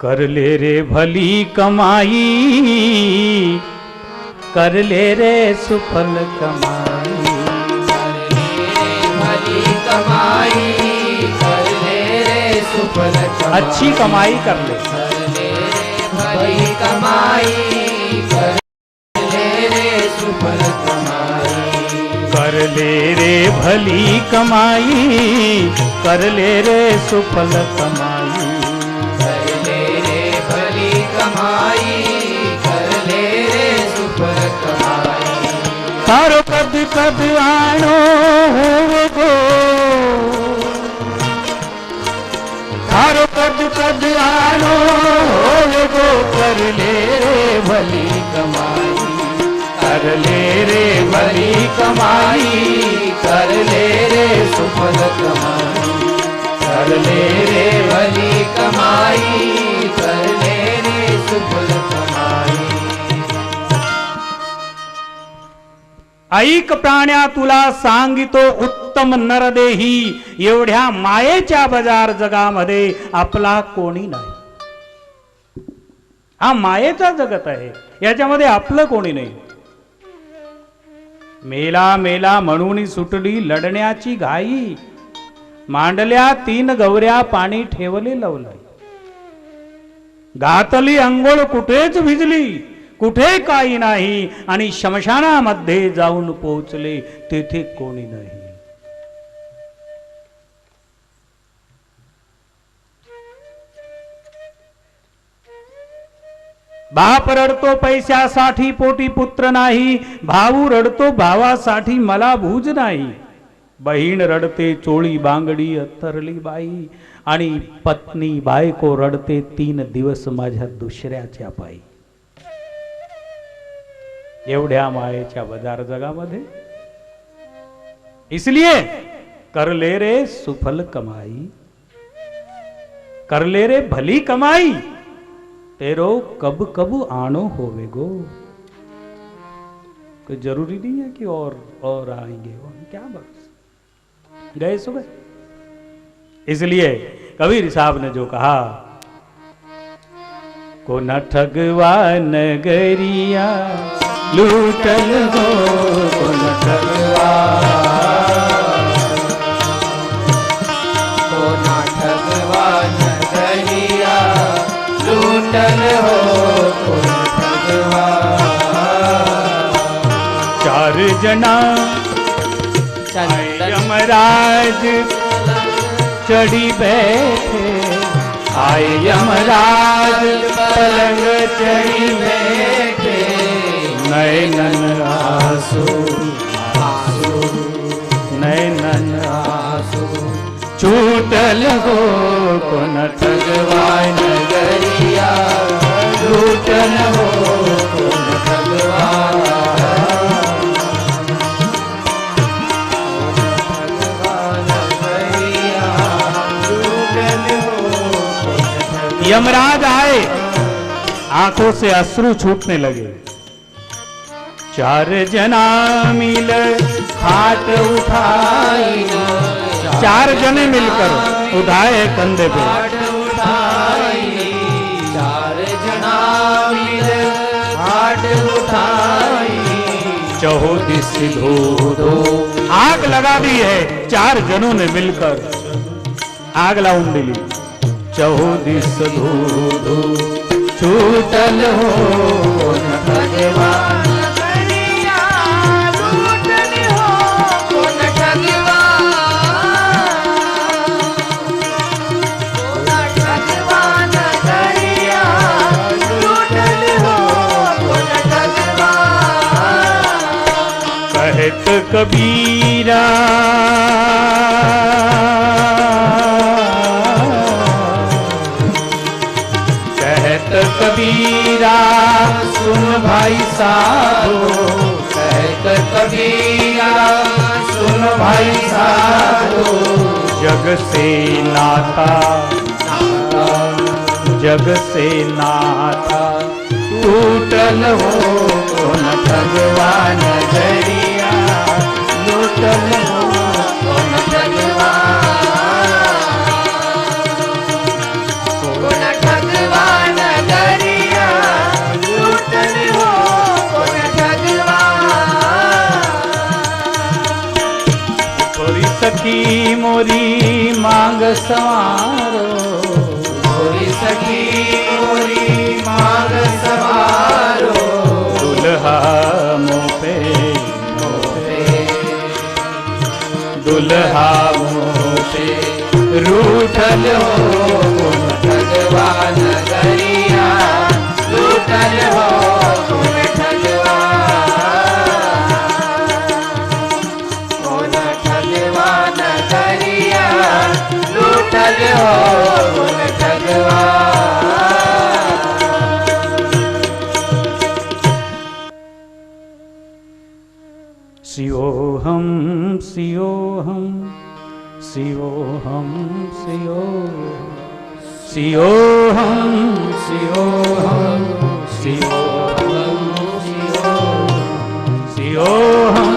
कर ले रे भली कमाई, कर ले रे सुफल कमाई। कर ले भली कमाई, कर ले रे सुफल कमाई। अच्छी कमाई कर ले। कर ले भली कमाई, कर ले रे सुफल कमाई। कर ले रे भली कमाई, कर ले रे सुफल कमाई। कमाई कर ले रे सुफल कमाई। तारो कद कद आनो होगो, तारो कद कद आनो होगो। कर ले रे भली कमाई, कर ले रे भली कमाई। कर ले रे सुफल कमाई, कर ले रे भली कमाई। कर ले रे सुफल कमाई। ऐक प्राण्या तुला सांगितो उत्तम नरदेही, एवढ्या मायेच्या बाजार जगामध्ये आपला कोणी नाही। हा मायेचा जगत आहे, याच्यामध्ये आपलं कोणी नाही। मेला मेला म्हणून सुटली लढण्याची घाई, मांडल्या 3 गवऱ्या पाणी ठेवले लवलाई। घातली अंघोळ कुठेच भिजली, कुठे काही नाही, आणि शमशानामध्ये जाऊन पोहोचले तेथे कोणी नाही। बाप रडतो पैशासाठी पोटी पुत्र नाही, भाऊ रडतो भावासाठी मला भूज नाही, बहीण रडते चोळी बांगडी अत्तरली बाई, आणि पत्नी बायको रडते 3 दिवस माझ्या दुसऱ्याच्या पायी. एवढ्या मायेच्या बजार जगामध्ये इसलिए कर ले रे सुफल कमाई, कर ले रे भली कमाई, तेरो कब कब आनो होवे गो. कोई जरूरी नहीं है कि और आएंगे, क्या बस गए सुबह. इसलिए कबीर साहब ने जो कहा, को न ठगवा नगरिया लूटल हो, को न ठगवा, को न ठगवा नगरिया लूटल हो, को न ठगवा. 4 जना यमराज चढ़ी बैठे, आए यमराज पलंग चढ़ी बैठे, नैनन आंसू आंसू, नैनन आंसू छूटल हो, को न ठगवा नगरिया लूटल हो, को न ठगवा. यमराज आए, आंखों से अश्रु छूटने लगे. 4 जना मिल खाट उठाई, 4 जने मिलकर उठाए कंधे पे, 4 जना मिल खाट उठाई, 4 दिस धो धो आग लगा दी है. 4 जनों ने मिलकर आग लाउन दिली. 4 दिस धो धो छूटल हो, को न ठगवा नगरिया लूटल हो, को न ठगवा, को न ठगवा नगरिया लूटल हो, को न ठगवा. कहत कबीरा कबीरा सुन भाई साधो, कहत कबीरा सुन भाई साधो, जग से नाता जग से नाता टूटल हो, को न ठगवा नगरिया लूटल हो, को न ठगवा, को न ठगवा नगरिया लूटल हो, को न ठगवा. थोड़ी सखी मोरी मांग संवारो, मोरी सखी मोरी मांग सवारो, दुल्हा मुँह पे दुल्हा मुँह पे रूठल हो, को न ठगवा नगरिया लूटल हो, को न ठगवा, को न ठगवा नगरिया लूटल हो, को न ठगवा. शिवोहम शिवोहम शिवोहम शिवोहम शिवोहम शिवोहम शिवोहम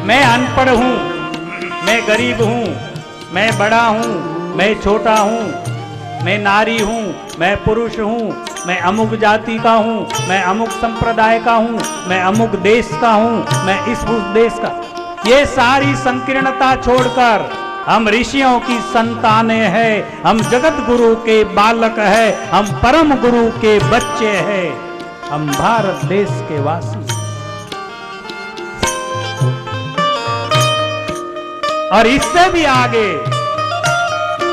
मैं अनपढ़ हूँ, मैं गरीब हूँ, मैं बड़ा हूँ, मैं छोटा हूँ, मैं नारी हूँ, मैं पुरुष हूँ, मैं अमुक जाति का हूँ, मैं अमुक संप्रदाय का हूँ, मैं अमुक देश का हूँ, मैं इस उस देश का. ये सारी संकीर्णता छोड़कर हम ऋषियों की संतानें हैं, हम जगत गुरु के बालक हैं, हम परम गुरु के बच्चे हैं, हम भारत देश के वासी. और इससे भी आगे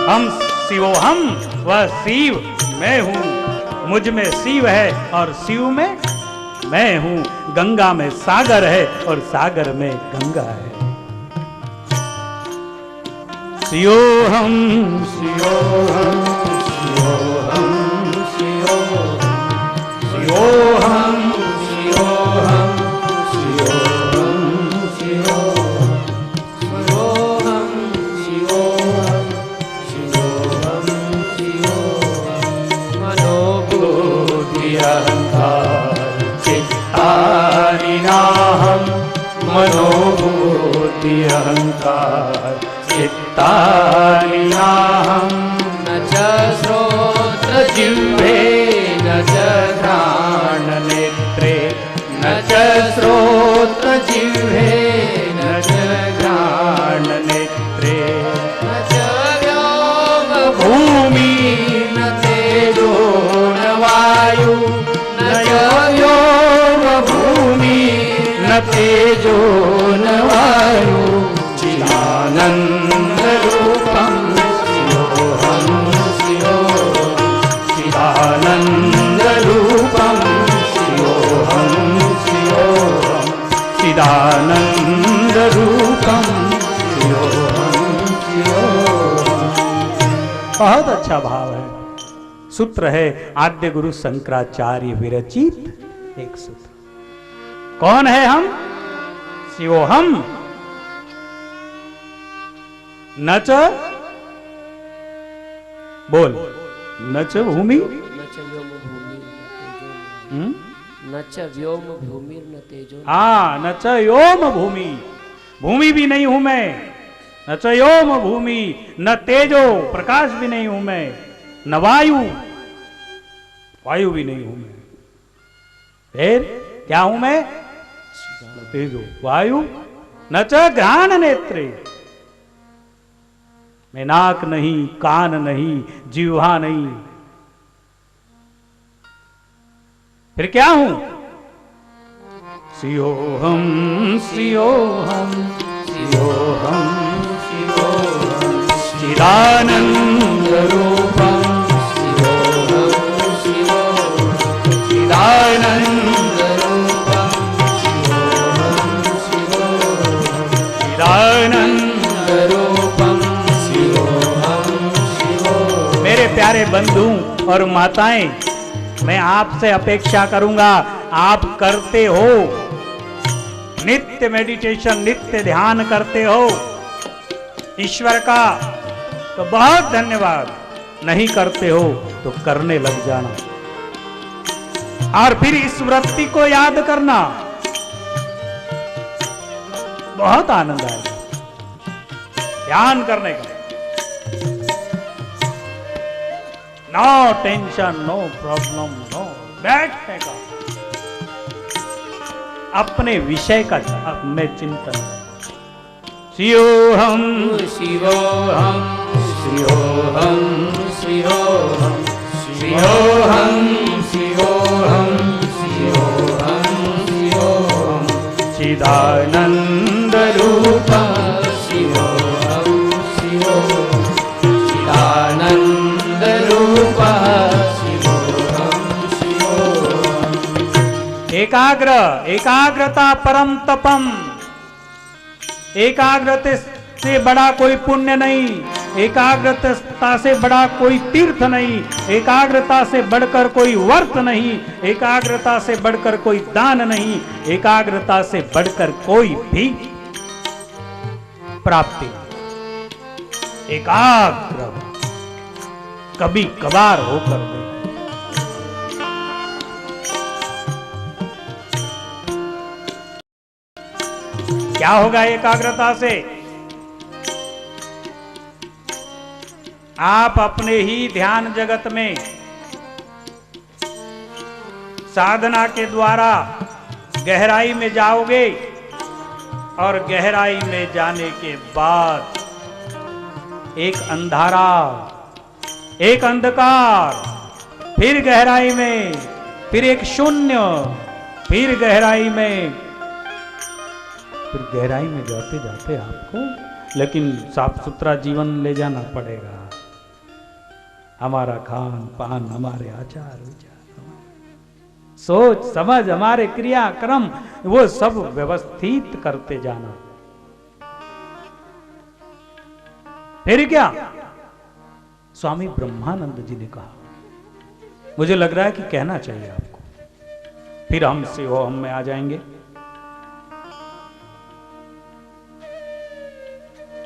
हम शिवोहम, वह शिव मैं हूं, मुझ में शिव है और शिव में मैं हूं, गंगा में सागर है और सागर में गंगा है। शिवोहम शिवोहम शिवोहम शिवोहम शिवोहम शिवोहम शिवोहम शिवोहम शिवोहम शिवोहम शिवोहम मनोबुद्धि अहंकार चित्तानिनाहं, मनोबुद्धि अहंकार चित्तानिनाहं, न च श्रोत्र जिह्वे न च घ्राण नेत्रे, न च श्रोत्र जिह्वे न च घ्राण नेत्रे, न च व्योम भूमि न तेजो न वायु, न च व्योम भूमि न तेजो न वायु, चिदानंद रूपम शिवोहम शिवोहम, चिदानंद रूपम शिवोहम शिवोहम, चिदानंद रूपम शिवोहम शिवोहम। बहुत अच्छा भाव है। सूत्र है आद्य गुरु शंकराचार्य विरचित एक सूत्र। कौन है हम? शिवोहम न च बोल, न च भूमि, न च व्योम भूमि न च व्योम भूमि न तेजो। हाँ, न च योम भूमि, भूमि भी नहीं हूं मैं, न च योम भूमि, न तेजो प्रकाश भी नहीं हूं मैं, न वायु, वायु भी नहीं हूं मैं। फिर क्या हूं मैं? तेजो वायु, न च घ्राण नेत्रे, मैं नाक नहीं, कान नहीं, जिह्वा नहीं, फिर क्या हूं? शिवोहम शिवोहम शिवोहम शिवोहम, चिदानंद रूपम शिवोहम शिवोहम, चिदानंद रूपम शिवोहम शिवोहम, चिदानंद रूपम शिवोहम शिवोहम। मेरे प्यारे बंधु और माताएं, मैं आपसे अपेक्षा करूंगा, आप करते हो नित्य मेडिटेशन, नित्य ध्यान करते हो ईश्वर का, तो बहुत धन्यवाद। नहीं करते हो तो करने लग जाना और फिर इस वृत्ति को याद करना, बहुत आनंद आएगा ध्यान करने का। No tension, no problem, no बैठने का, अपने विषय का में चिंतन। शिवोहम शिवोहम शिवोहम शिवोहम शिवोहम शिवोहम शिवोहम शिवोहम, चिदानंद रूपम शिवोहम शिवोहम, चिदानंद रूपम शिवोहम शिवोहम। एकाग्रता परम तपम, एकाग्रता से बड़ा कोई पुण्य नहीं, एकाग्रता से बड़ा कोई तीर्थ नहीं, एकाग्रता से बढ़कर कोई व्रत नहीं, एकाग्रता से बढ़कर कोई दान नहीं, एकाग्रता से बढ़कर कोई भी प्राप्ति नहीं। एकाग्र कभी कभार होकर दे। क्या होगा एकाग्रता से? आप अपने ही ध्यान जगत में साधना के द्वारा गहराई में जाओगे और गहराई में जाने के बाद एक अंधारा, एक अंधकार, फिर गहराई में, फिर एक शून्य, फिर गहराई में, फिर गहराई में जाते जाते आपको लेकिन साफ सुथरा जीवन ले जाना पड़ेगा। हमारा खान पान, हमारे आचार विचार, सोच समझ, हमारे क्रियाक्रम, वो सब व्यवस्थित करते जाना। फिर क्या स्वामी ब्रह्मानंद जी ने कहा, मुझे लग रहा है कि कहना चाहिए आपको, फिर हमसे वो हम में आ जाएंगे।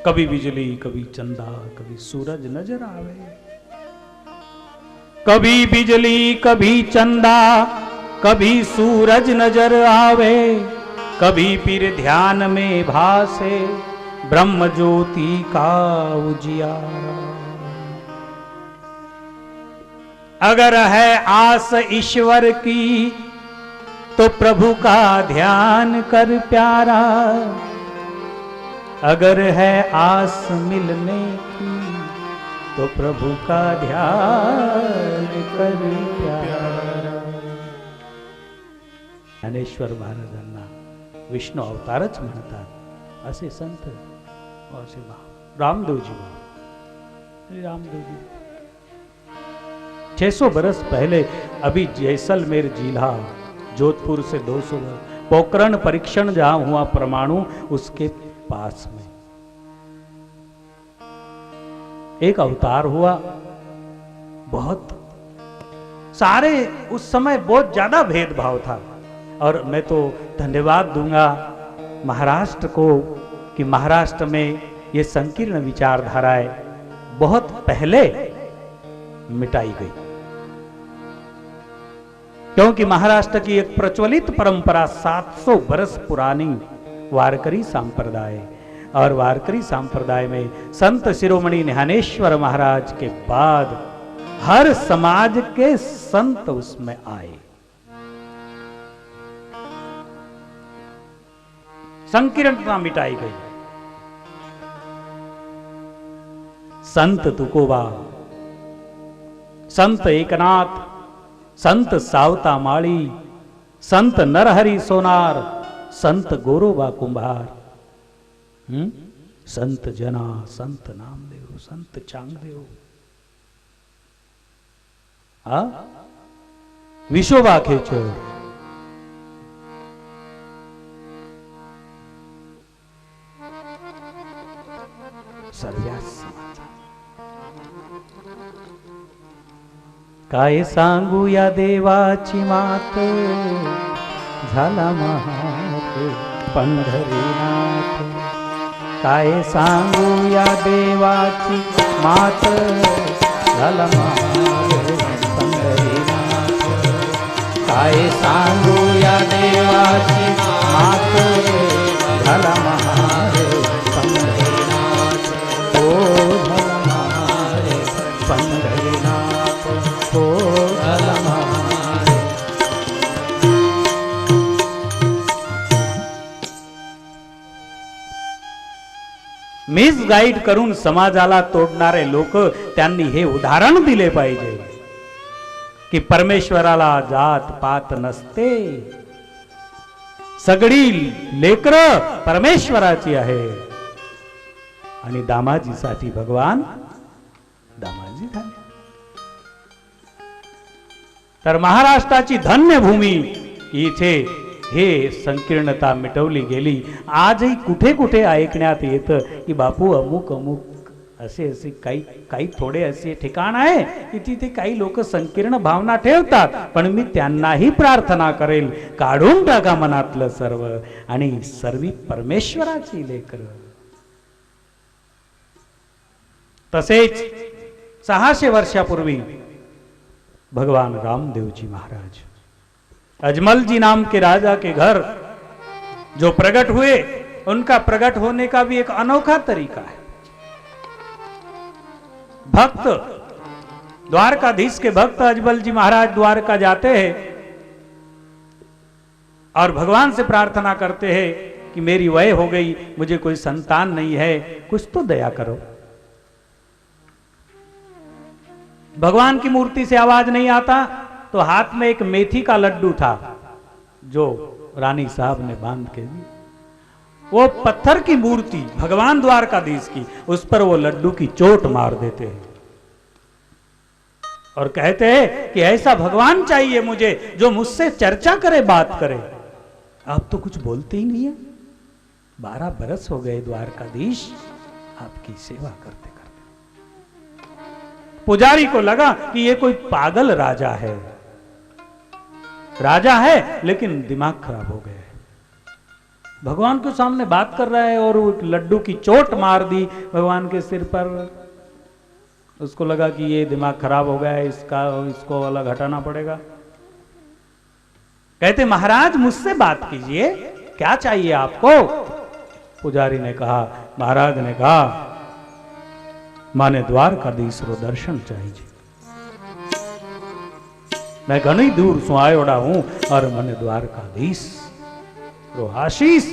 कभी बिजली कभी चंदा कभी सूरज नजर आवे, कभी बिजली कभी चंदा कभी सूरज नजर आवे, कभी फिर ध्यान में भासे ब्रह्म ज्योति का उजियारा। अगर है आस ईश्वर की तो प्रभु का ध्यान कर प्यारा, अगर है आस मिलने की तो प्रभु का ध्यान कर प्यारा। ज्ञानेश्वर महाराजांना विष्णू अवतारच म्हणतात असे संत, असे रामदेवजी श्री रामदेवजी 600 बरस पहले अभी जैसलमेर जिला जोधपुर से 200 पोखरण परीक्षण जहां हुआ परमाणु, उसके पास में एक अवतार हुआ। बहुत सारे उस समय बहुत ज्यादा भेदभाव था, और मैं तो धन्यवाद दूंगा महाराष्ट्र को कि महाराष्ट्र में ये संकीर्ण विचारधाराएं बहुत पहले मिटाई गई, क्योंकि महाराष्ट्र की एक प्रचलित परंपरा 700 बरस पुरानी वारकरी संप्रदाय, और वारकरी संप्रदाय में संत शिरोमणि ज्ञानेश्वर महाराज के बाद हर समाज के संत उसमें आए। संकीर्णता मिटाई गई। संत तुकोबा, संत एकनाथ, संत सावता माळी, संत नरहरि सोनार, संत गोरोबा कुंभार, संत जना, संत नामदेव, संत चांगदेव, विशोबा खेचर, सर्व्यास काय सांगू या देवाची मात, झाला महात पंढरीनाथ। काय सांगू या देवाची मात, झाला महात पंढरीनाथ। काय सांगू या देवाची मात, झाला महात पंढरीनाथ। ओ झाला महात पंढरीनाथ, ओ झाला महात। मिसगाईड करून समाजाला तोडणारे लोक, त्यांनी हे उदाहरण दिले पाहिजे की परमेश्वराला जात पात नसते, सगळी लेकरं परमेश्वराची आहे, आणि दामाजीसाठी भगवान दामाजी झाले। तर महाराष्ट्राची धन्य भूमी इथे हे संकीर्णता मिटवली गेली। आजही कुठे कुठे ऐकण्यात येतं की बापू अमुक अमुक असे असे काही थोडे असे ठिकाण आहे की तिथे काही लोक संकीर्ण भावना ठेवतात, पण मी त्यांनाही प्रार्थना करेल, काढून टाका मनातलं सर्व, आणि सर्वी परमेश्वराची लेकरं। तसेच 600 वर्षापूर्वी भगवान रामदेवजी महाराज अजमल जी नाम के राजा के घर जो प्रकट हुए, उनका प्रकट होने का भी एक अनोखा तरीका है। भक्त, द्वारकाधीश के भक्त अजमल जी महाराज द्वारका जाते हैं और भगवान से प्रार्थना करते हैं कि मेरी वय हो गई, मुझे कोई संतान नहीं है, कुछ तो दया करो। भगवान की मूर्ति से आवाज नहीं आता, तो हाथ में एक मेथी का लड्डू था जो रानी साहब ने बांध के दी। वो पत्थर की मूर्ति भगवान द्वारकाधीश की, उस पर वो लड्डू की चोट मार देते हैं और कहते हैं कि ऐसा भगवान चाहिए मुझे जो मुझसे चर्चा करे, बात करे। आप तो कुछ बोलते ही नहीं है। 12 बरस हो गए द्वारकाधीश आपकी सेवा करते करते। पुजारी को लगा कि ये कोई पागल राजा है, राजा है लेकिन दिमाग खराब हो गया है। भगवान के सामने बात कर रहा है और वो लड्डू की चोट मार दी भगवान के सिर पर। उसको लगा कि ये दिमाग खराब हो गया है, इसको अलग हटाना पड़ेगा। कहते महाराज मुझसे बात कीजिए, क्या चाहिए आपको? पुजारी ने कहा, महाराज ने कहा माने द्वारकाधीश रो दर्शन चाहिए। मैं घणी दूर सु आयोड़ा हूं और मने द्वारकाधीश रो आशीष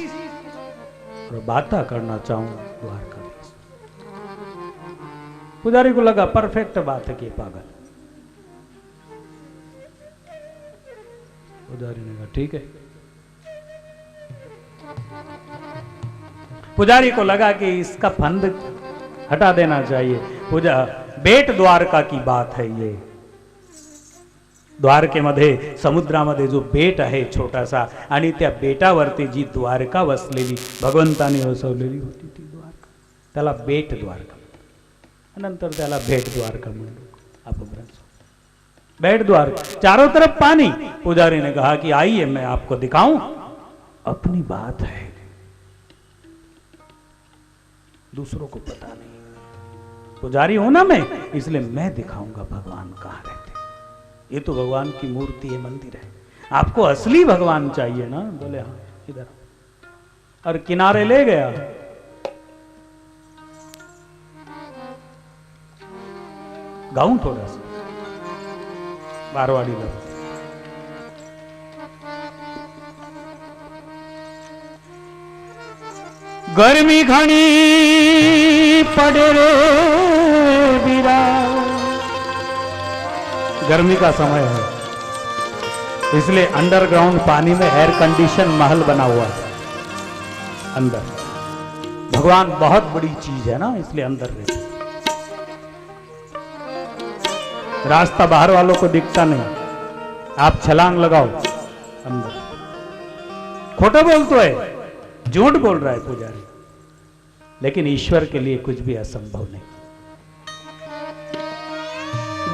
और बाता करना चाहूं द्वारकाधीश। पुजारी को लगा परफेक्ट बात है कि पागल। पुजारी ने कहा ठीक है। पुजारी को लगा कि इसका फंद हटा देना चाहिए। बेट द्वारका की बात है ये। द्वारकेमध्ये समुद्रामध्ये जो बेट आहे छोटासा आणि त्या बेटावरती जी द्वारका वसलेली भगवंताने वसवलेली होती ती द्वारका, त्याला बेट द्वारका, नंतर त्याला भेट द्वारका म्हणलो अपभ्रंश। बेट द्वारका, चारों तरफ पानी। पुजारी ने कहा कि आइए मैं आपको दिखाऊं, अपनी बात है, दूसरों को पता नहीं। पुजारी हूं ना मैं, इसलिए मैं दिखाऊंगा भगवान कहाँ रहते। ये तो भगवान की मूर्ति है, मंदिर है, आपको असली भगवान चाहिए ना? बोले हाँ इधर। और किनारे ले गया। गाऊं थोड़ा सा बारवाड़ी लग। गर्मी घनी पड़े रे बीरा। गर्मी का समय है, इसलिए अंडरग्राउंड पानी में एयर कंडीशन महल बना हुआ है अंदर। भगवान बहुत बड़ी चीज है ना, इसलिए अंदर रहते। रास्ता बाहर वालों को दिखता नहीं, आप छलांग लगाओ अंदर। खोटा बोल तो है, झूठ बोल रहा है पुजारी, लेकिन ईश्वर के लिए कुछ भी असंभव नहीं।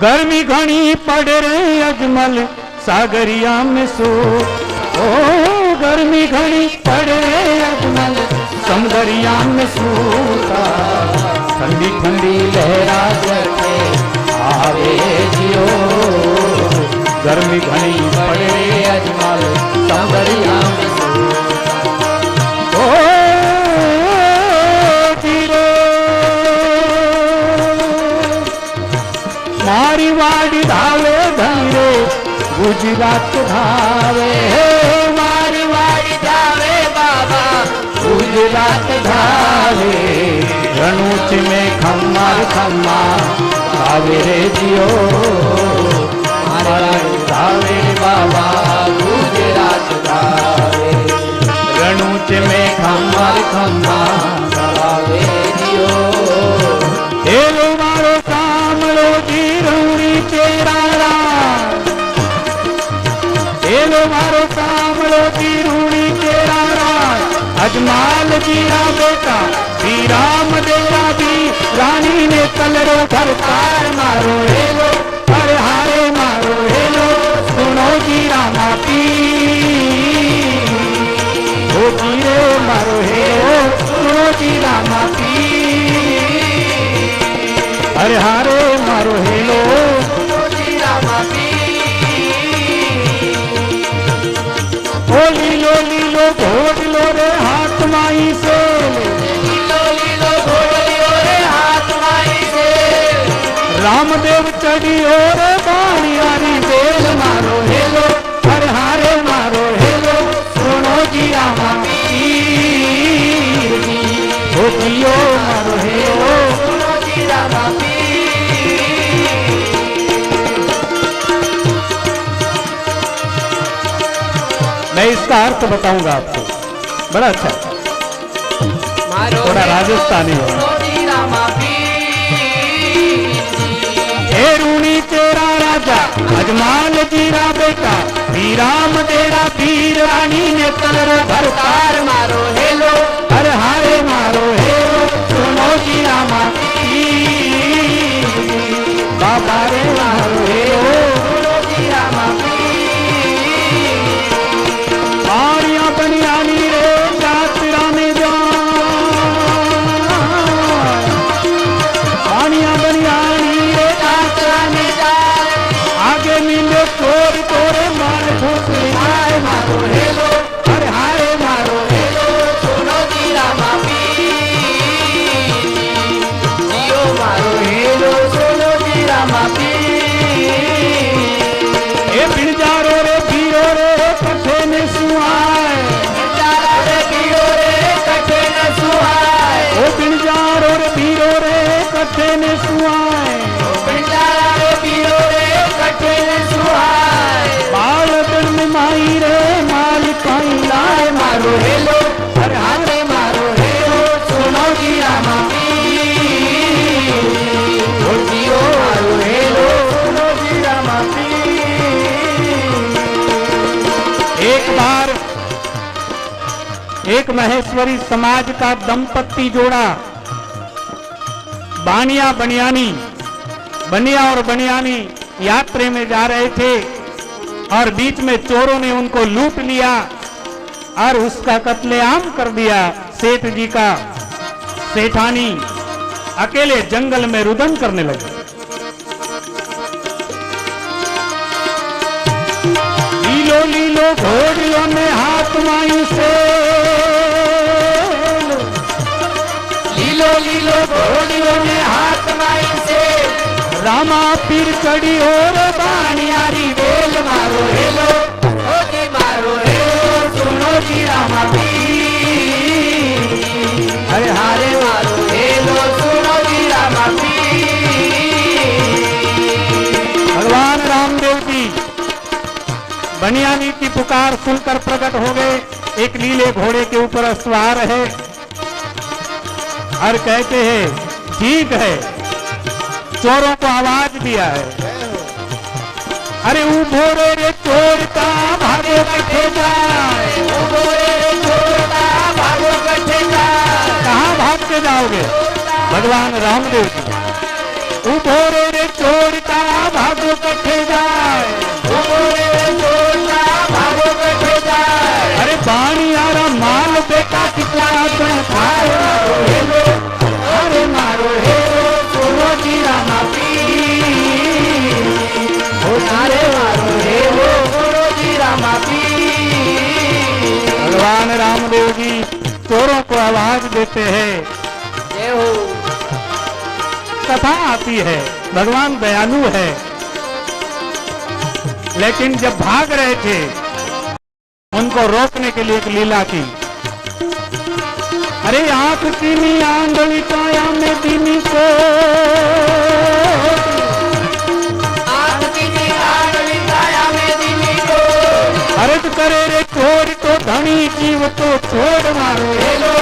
गर्मी घनी पड़ रही अजमल सागरिया में सो, ओ गर्मी घनी पड़ रही अजमल समदरिया में सोता। ठंडी ठंडी लहरा जके आवे जियो, गर्मी घनी पड़ रही अजमल समदरिया में सोता। ओ मारी वाड़ी धावे धीरे गुजरात धावे, मारी वाड़ी धावे बाबा गुजरात धावे। रणूच में खम्मार खम्मा धावे रे जियो, मारी धावे बाबा गुजरात धावे। रणूच में खम्मार खम्मा धावे जियो। हेलो मारो कामलो जी रूड़ी तेरा, हेलो मारो कामलो जी रूड़ी तेरा। अजमाल जीरा बेटा श्री राम देवा भी, रानी ने कलरो घर तार मारो हेलो, हर हारे मारो हेलो। सुनो जी रामा पी ओ जीरे मारो हेलो, सुनो जी रामा पी हरे हारे मारो हेलो। ओ लीलो लीलो घोट लो रे हाथ माई से, लीलो लीलो घोट लो रे हाथ माई से। रामदेव चढ़ी और बाणी आरी बेल मारो हेलो, हर हारे मारो हेलो। सुनो जी रामा पीर जी ओ जियो मारो हेलो, सुनो जी रामा पीर। मैं इसका अर्थ बताऊंगा आपको, बड़ा अच्छा। मारो थोड़ा राजस्थानी हो। सुनो जी रामा पीर जी। हे रूणी तेरा राजा अजमाल जीरा बेटा, श्री राम तेरा पीर रानी ने कलर भरतार तार मारो हेलो हर हारे मारो हेरो सुनो जी रामा पीर, बाबा रे मारो हेरो सुनो जी रामा आरिया बनियानी रे यात्रा में जान, आरिया बनियानी रे यात्रा में जाए आगे मिले चोर तोरे माल फूक आए मारो हेलो हर हारे मारो हेलो सुनो जी रामा पीर जियो मारो हेलो सुनो जी रामा पीर। ए बिणजारो रे बीरो रे कठे ने सुहाए, बेचारा रे पीरो रे कठे न सुहाए, ओ बिणजारो रे बीरो रे कठे ने सुहाए, बेचारा रे पीरो रे कठे न सुहाए। बाल दिन में माई रे माल काई लाए मारो हेलो हर हारे मारो हेलो सुनो जी रामा पीर ओ जियो मारो हेलो सुनो जी रामा एक बार एक महेश्वरी समाज का दंपत्ति जोड़ा बानिया बनियानी, बनिया और बनियानी यात्रा में जा रहे थे और बीच में चोरों ने उनको लूट लिया और उसका कत्लेआम कर दिया। सेठ जी का सेठानी अकेले जंगल में रुदन करने लगे। लीलो लीलो घोड़ियों में हाथ माई से, लीलो लीलो घोड़ियों में हाथ माई से, रामा पीर चढ़ी और बानियारी वेल मारो हेलो ओ जी मारो हेलो सुनो जी रामा पीर अरे हारे मारो हेलो सुनो जी रामा पीर। भगवान रामदेव जी बनियानी की पुकार सुनकर प्रकट हो गए। एक नीले घोड़े के ऊपर सवार है और कहते हैं ठीक है, चोरों को आवाज दिया है, अरे उभो रे चोर का भागो कठे जाए, उभो रे चोर का भागो कठे जाए, कहाँ भाग के जाओगे भगवान रामदेव जी, उभो रे चोर का भागो कठे जाए, उभो रे चोर का भागो कठे जाए। अरे बाणी आरा माल बेटा कितना खाए मारो हेलो अरे मारो हेलो सुनो जी रामा पीर नारे मारो हेलो सुनो जी रामा पीर। भगवान रामदेव जी चोरों को आवाज देते हैं, जय हो कथा आती है, भगवान दयालु है। लेकिन जब भाग रहे थे उनको रोकने के लिए एक लीला की। अरे आंख तीनी आंगली काया में दीनी को, आंख की आंगली काया में दीनी को, अर्ज करे रे चोर तो धनी जीव तो छोड़ मारो हेलो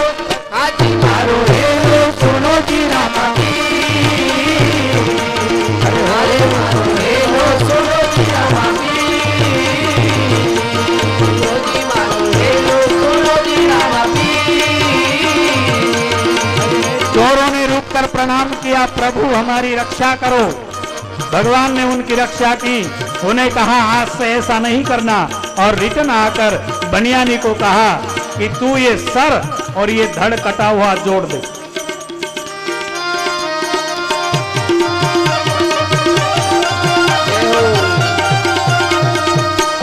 हाजी मारो हेलो सुनो जी रामा पीर नारे मारो हेलो सुनो जी रामा पीर सुनो जी मारो हेलो सुनो जी रामा पीर। चोरों ने रुक कर प्रणाम किया, प्रभु हमारी रक्षा करो। भगवान ने उनकी रक्षा की, उन्हें कहा आज से ऐसा नहीं करना और रिटर्न आकर बनियानी को कहा कि तू ये सर और ये धड़ कटा हुआ जोड़ दे।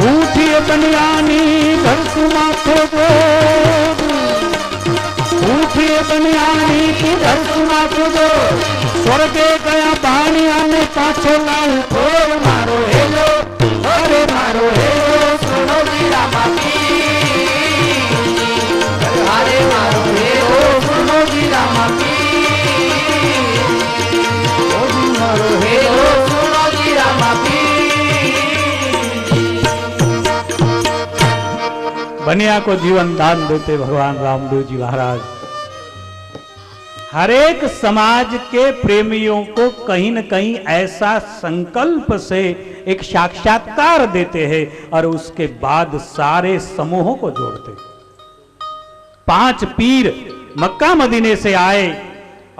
उठिए बनियानी घर सुमाथो दो, उठिए बनियानी की घर सुमाथो दो, स्वर्गे गया बाणिया ने पाछो लाऊ फोर मारो हेलो अरे मारो हेलो सुनो जी रामा पीर हरे मारो हेलो सुनो जी रामा पीर मारो हेलो सुनो जी रामा पीर। बनिया को जीवन दान देते भगवान रामदेव जी महाराज। हर एक समाज के प्रेमियों को कहीं न कहीं ऐसा संकल्प से एक साक्षात्कार देते हैं और उसके बाद सारे समूहों को जोड़ते। 5 पीर मक्का मदीने से आए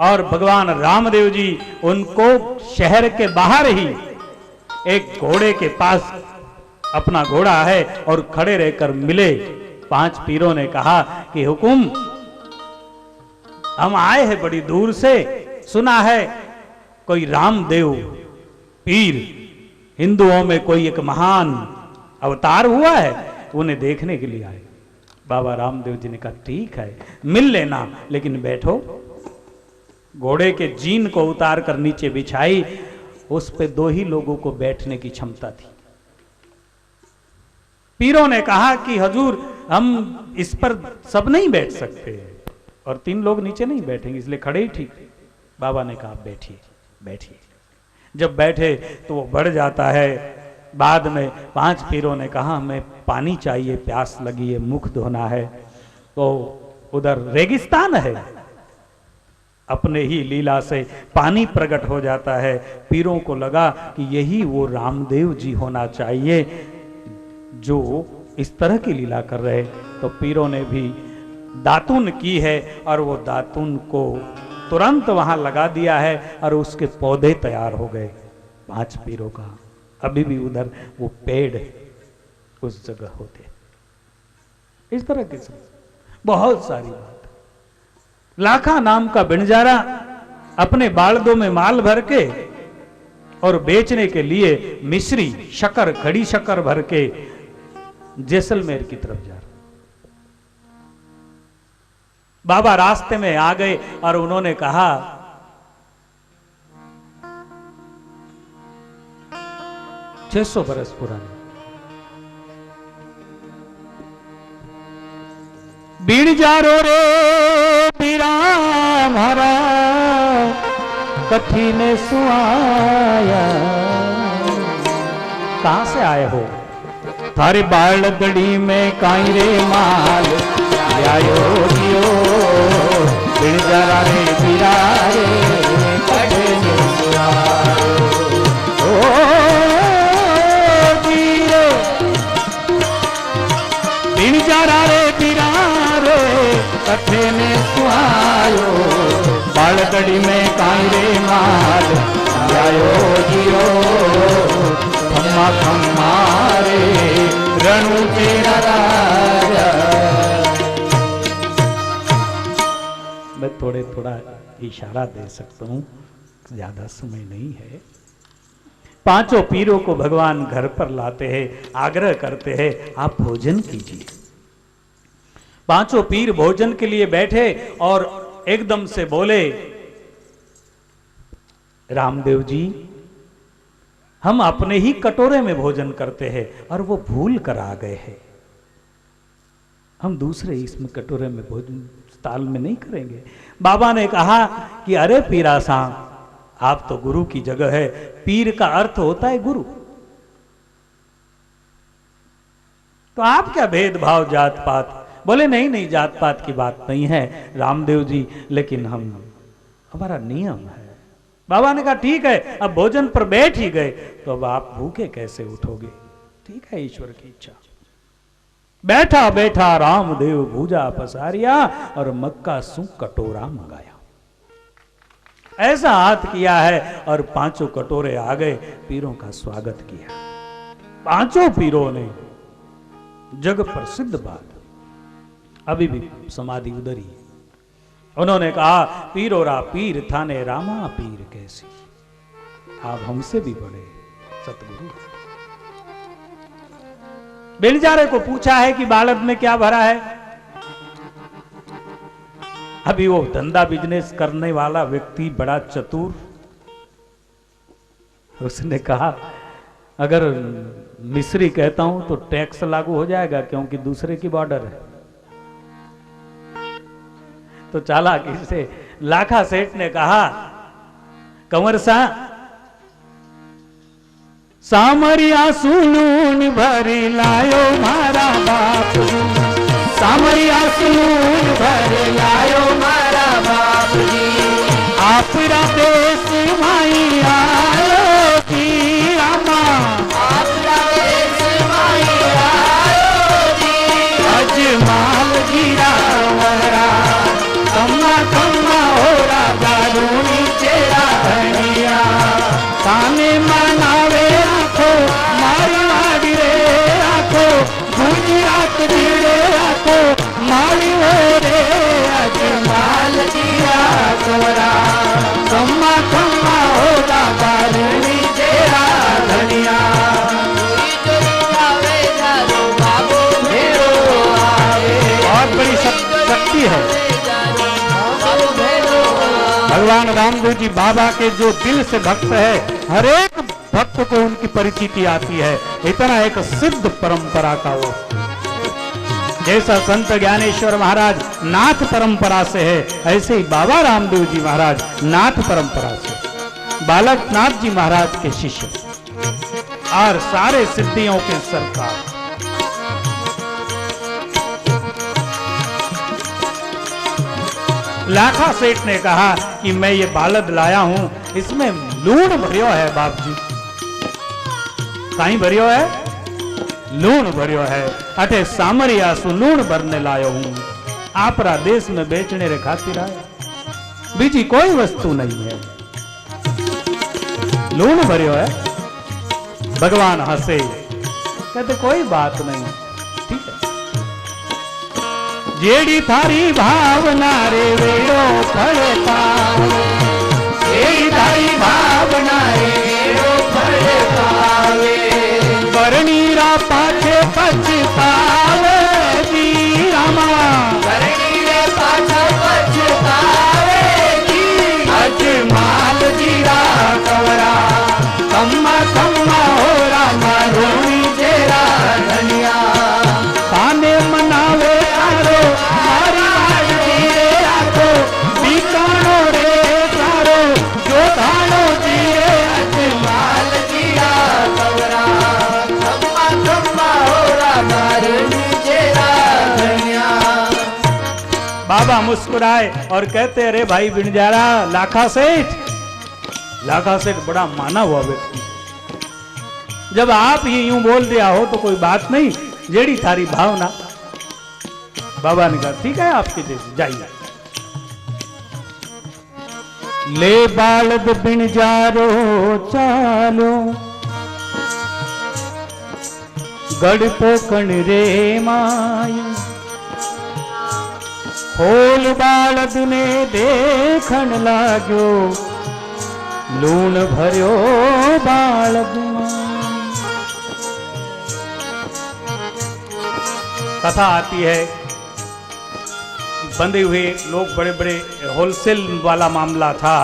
और भगवान रामदेव जी उनको शहर के बाहर ही एक घोड़े के पास, अपना घोड़ा है और खड़े रहकर मिले। 5 पीरों ने कहा कि हुकुम, हम आए हैं बड़ी दूर से, सुना है कोई रामदेव पीर हिंदुओं में कोई एक महान अवतार हुआ है, उन्हें देखने के लिए आए। बाबा रामदेव जी ने कहा ठीक है, मिल लेना, लेकिन बैठो। घोड़े के जीन को उतार कर नीचे बिछाई, उस पे 2 ही लोगों को बैठने की क्षमता थी। पीरों ने कहा कि हजूर, हम इस पर सब नहीं बैठ सकते और 3 लोग नीचे नहीं बैठेंगे, इसलिए खड़े ही ठीक। बाबा ने कहा बैठिए बैठिए। जब बैठे तो वो बढ़ जाता है। बाद में 5 पीरों ने कहा हमें पानी चाहिए, प्यास लगी है, मुख धोना है। तो उधर रेगिस्तान है, अपने ही लीला से पानी प्रकट हो जाता है। पीरों को लगा कि यही वो रामदेव जी होना चाहिए जो इस तरह की लीला कर रहे। तो पीरों ने भी दातुन की है और वो दातुन को तुरंत वहां लगा दिया है और उसके पौधे तैयार हो गए 5 पीरों का। अभी भी उधर वो पेड़ उस जगह होते। इस तरह की बहुत सारी बात। लाखा नाम का बिणजारा अपने बालदों में माल भर के और बेचने के लिए मिश्री, शक्कर, खड़ी शक्कर भर के जैसलमेर की तरफ जा रहा। बाबा रास्ते में आ गए और उन्होंने कहा 600 बरस पुराने बीड़ जा रो रे पीरा हमारा कठी ने सुआया। कहां से आए हो? थारे बालगड़ी में काई रे माल आयो दियो, बिन जरा रे पीरा रे कठे ने सुआयो। ओ पीरे बिन जरा रे पीरा रे कठे ने सुआयो। बालगड़ी में काई रे माल आयो दियो, खम्मा खम्मा रे रणु तेरा राजा। मैं थोड़ा इशारा दे सकता हूं, ज्यादा समय नहीं है। 5 पीरों को भगवान घर पर लाते हैं, आग्रह करते हैं आप भोजन कीजिए। 5 पीर भोजन के लिए बैठे और एकदम से बोले रामदेव जी, हम अपने ही कटोरे में भोजन करते हैं और वो भूल कर आ गए हैं। हम दूसरे इसमें कटोरे में भोजन ताल में नहीं करेंगे। बाबा ने कहा कि अरे पीरा साहब, आप तो गुरु की जगह है। पीर का अर्थ होता है गुरु। तो आप क्या भेदभाव जात पात? बोले नहीं नहीं, जात पात की बात नहीं है रामदेव जी, लेकिन हमारा नियम है। बाबा ने कहा ठीक है, अब भोजन पर बैठ ही गए तो अब आप भूखे कैसे उठोगे? ठीक है, ईश्वर की इच्छा। बैठा बैठा रामदेव भूजा पसारिया और मक्का सु कटोरा मंगाया। ऐसा हाथ किया है और 5 कटोरे आ गए। पीरों का स्वागत किया। 5 पीरों ने, जग प्रसिद्ध बात, अभी भी समाधि उधर ही। उन्होंने कहा पीरोरा पीर थाने रामा पीर कैसी, आप हमसे भी बड़े सतगुरु। बेलजारे को पूछा है कि बालद में क्या भरा है। अभी वो धंधा बिजनेस करने वाला व्यक्ति बड़ा चतुर, उसने कहा अगर मिस्री कहता हूं तो टैक्स लागू हो जाएगा क्योंकि दूसरे की बॉर्डर है। तो चालाकी से लाखा सेठ ने कहा कंवर सा सामरिया सुनून भरी लायो मारा बाप, सामरिया सुनून भरी लायो मारा बाप जी। आपरा देश माई आयो जी रामा, आपरा देश माई आयो जी, अजमाल गिरा वरा, कम्मा कम्मा हो राजा रूनी चेरा धनिया, ताने मनावे आखो मारी मारी रे आखो, गुजरात धीरे आखो मारी हो रे, अजमाल गिरा वरा, कम्मा कम्मा हो राजा रूनी चेरा धनिया, आवे जारो बाबू भेरो आए, बहुत बड़ी शक्ति है। बाबू भेरो भगवान रामदेव जी बाबा के जो दिल से भक्त है, हर एक भक्त को उनकी परिचिति आती है। इतना एक सिद्ध परंपरा का वो, जैसा संत ज्ञानेश्वर महाराज नाथ परंपरा से है, ऐसे ही बाबा रामदेव जी महाराज नाथ परंपरा से, बालक नाथ जी महाराज के शिष्य और सारे सिद्धियों के सरकार। लाखा सेठ ने कहा कि मैं ये बालद लाया हूं, इसमें लूण भरियो है बाप जी। कहीं भरियो है? लूण भरियो है। अठे सामरिया सु लूण भरने लायो हूं, आपरा देश में बेचने रे खातिर आया, बीजी कोई वस्तु नहीं है। लूण भरियो है। भगवान हंसे, कहते कोई बात नहीं, ठीक है। जेड़ी थारी भावना रे वेड़ो फल पावे, जेड़ी थारी भावना रे वेड़ो फल पावे, बरनीरा पाछे पछतावे जी रामा, करनी पाछा पछतावे जी, अजमाल जीरा कवरा, कम्मा कम्मा हो रामा रोनी जेरा धनिया, ताने मनावे आरो मारी मारी जीरे आखो, बीकानो रे सारो जो धानो जीरे, अजमाल जीरा कवरा, खम्मा खम्मा हो रामा रोनी जेरा धनिया। बाबा मुस्कुराए और कहते, अरे भाई बिनजारा लाखा सेठ, लाखा सेठ बड़ा माना हुआ व्यक्ति, जब आप ही यूं बोल दिया हो तो कोई बात नहीं, जेड़ी थारी भावना। बाबा ने कहा ठीक है, आपके जैसे जाइए। ले बालद बिनजारो चालो, गढ़ पोकण रे माया, खोल बालद ने देखण लाग्यो, लूण भरियो बालद मां। कथा आती है, बंधे हुए लोग, बड़े बड़े होलसेल वाला मामला था,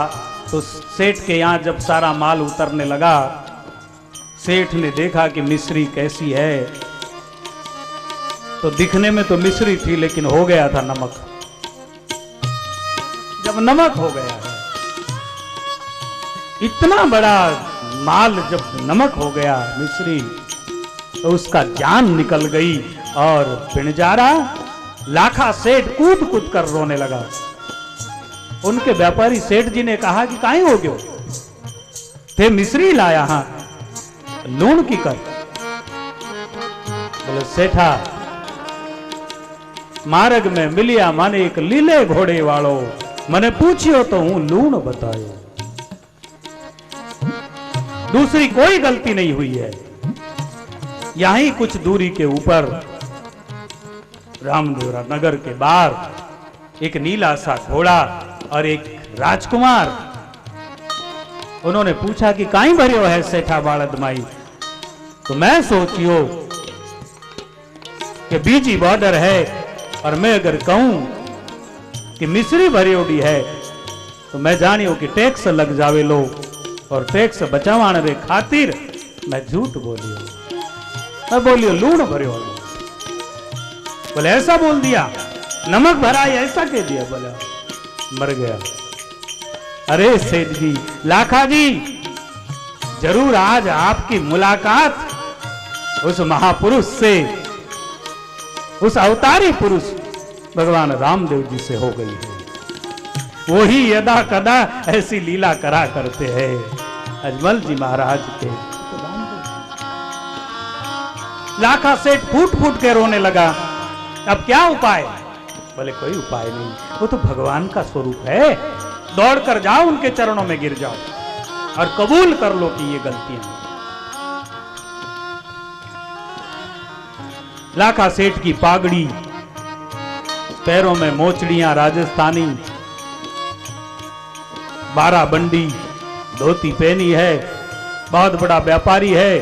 तो सेठ के यहाँ जब सारा माल उतरने लगा, सेठ ने देखा कि मिश्री कैसी है, तो दिखने में तो मिश्री थी लेकिन हो गया था नमक। जब नमक हो गया है, इतना बड़ा माल जब नमक हो गया मिश्री, तो उसका जान निकल गई और बिनजारा लाखा सेठ कूद कूद कर रोने लगा। उनके व्यापारी सेठ जी ने कहा कि काहे हो गयो? थे मिश्री लाया, हाँ लूण की कर। बोले सेठा, मार्ग में मिलिया माने एक लीले घोड़े वालो, मने पूछियो तो हूं लूण बतायो, दूसरी कोई गलती नहीं हुई है। यहीं कुछ दूरी के ऊपर रामदेवरा नगर के बाहर एक नीला सा घोड़ा और एक राजकुमार, उन्होंने पूछा कि काई भरियो है सेठा बालद माई? तो मैं सोचियो कि बीजी बॉर्डर है, और मैं अगर कहूं कि मिश्री भरियोडी है तो मैं जानियो कि टैक्स लग जावे लो, और टैक्स बचावाण रे खातिर मैं झूठ बोलियो, मैं बोलियो लूण भरियो। बोले ऐसा बोल दिया, नमक भरा ऐसा कह दिया? बोला मर गया। अरे सेठ जी, लाखा जी, जरूर आज आपकी मुलाकात उस महापुरुष से, उस अवतारी पुरुष भगवान रामदेव जी से हो गई है। वो ही यदा कदा ऐसी लीला करा करते हैं अजमल जी महाराज के। लाखा सेठ फूट फूट के रोने लगा। अब क्या उपाय? बोले कोई उपाय नहीं, वो तो भगवान का स्वरूप है। दौड़ कर जाओ, उनके चरणों में गिर जाओ और कबूल कर लो कि ये गलतियां हैं। लाखा सेठ की पागड़ी, पैरों में मोचड़ियां राजस्थानी, 12 बंडी धोती पहनी है, बहुत बड़ा व्यापारी है।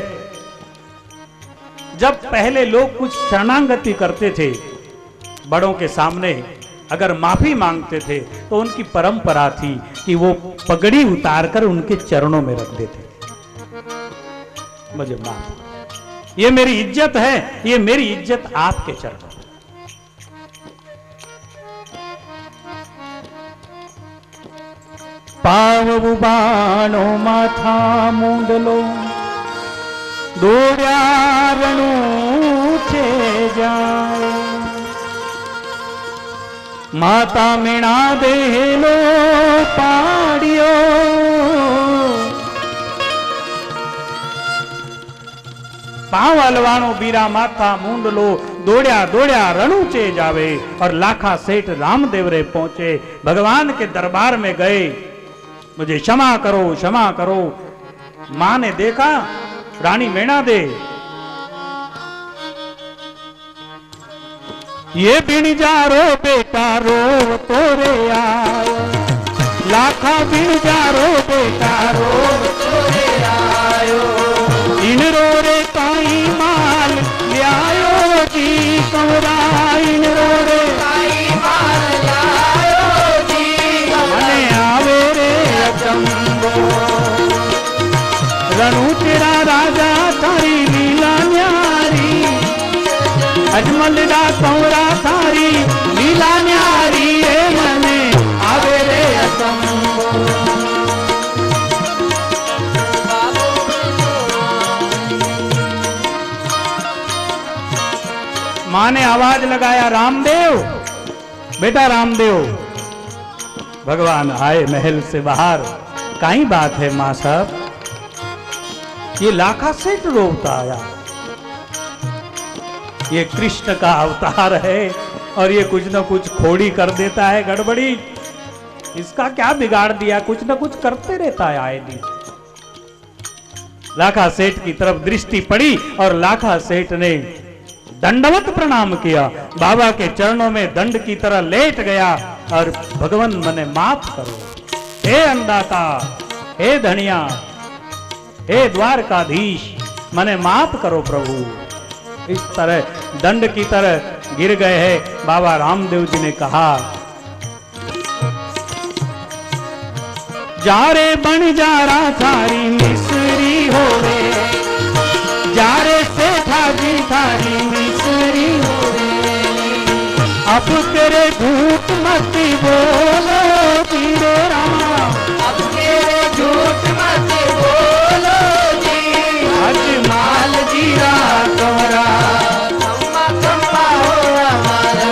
जब पहले लोग कुछ शरणागति करते थे, बड़ों के सामने अगर माफी मांगते थे तो उनकी परंपरा थी कि वो पगड़ी उतारकर उनके चरणों में रख देते थे, मुझे माफ, ये मेरी इज्जत है, ये मेरी इज्जत आपके चरणों में। पाव बुबाणो माथा मुंडलो દોડ્યા રણું છે જાય માતા મીણા દેલો પાડ્યો पांव हलवाणो बीरा माथा मुंडलो दौड़या दौड़या रणुचे जावे। और लाखा सेठ रामदेव रे पहुंचे, भगवान के दरबार में गए, मुझे क्षमा करो क्षमा करो। मां ने देखा रानी मेणा दे, ये बिणजारो बेटा रो तोरे आयो, लाखा बिणजारो बेटा रो तोरे आयो, इन रो रे काई माल ल्यायो जी कंवरा, इन रो रे काई माल ल्यायो जी मने आवे रे अचंबो। रणुचेरा राजा थारी लीला न्यारी, अजमल दा कंवरा थारी लीला न्यारी, ए मने आवे रे अचंबो। मां ने आवाज लगाया, रामदेव बेटा रामदेव। भगवान आए महल से बाहर। काई बात है मां साहब? ये लाखा सेठ रोता आया, ये कृष्ण का अवतार है और ये कुछ न कुछ खोड़ी कर देता है, गड़बड़ी। इसका क्या बिगाड़ दिया? कुछ न कुछ करते रहता है आए दिन। लाखा सेठ की तरफ दृष्टि पड़ी और लाखा सेठ ने दंडवत प्रणाम किया, बाबा के चरणों में दंड की तरह लेट गया और भगवान मने माफ करो, हे अन्नदाता, हे धनिया, हे द्वारकाधीश, मने माफ करो प्रभु। इस तरह दंड की तरह गिर गए हैं। बाबा रामदेव जी ने कहा, जारे बन जारा थारी मिसरी होवे, जारे सेठा जी थारी मिसरी होवे, अब तेरे झूठ मत बोलो जीरे रामा, अब तेरे झूठ मत बोलो जी, अजमल जीरा कंवरा खम्मा खम्मा हो हमारा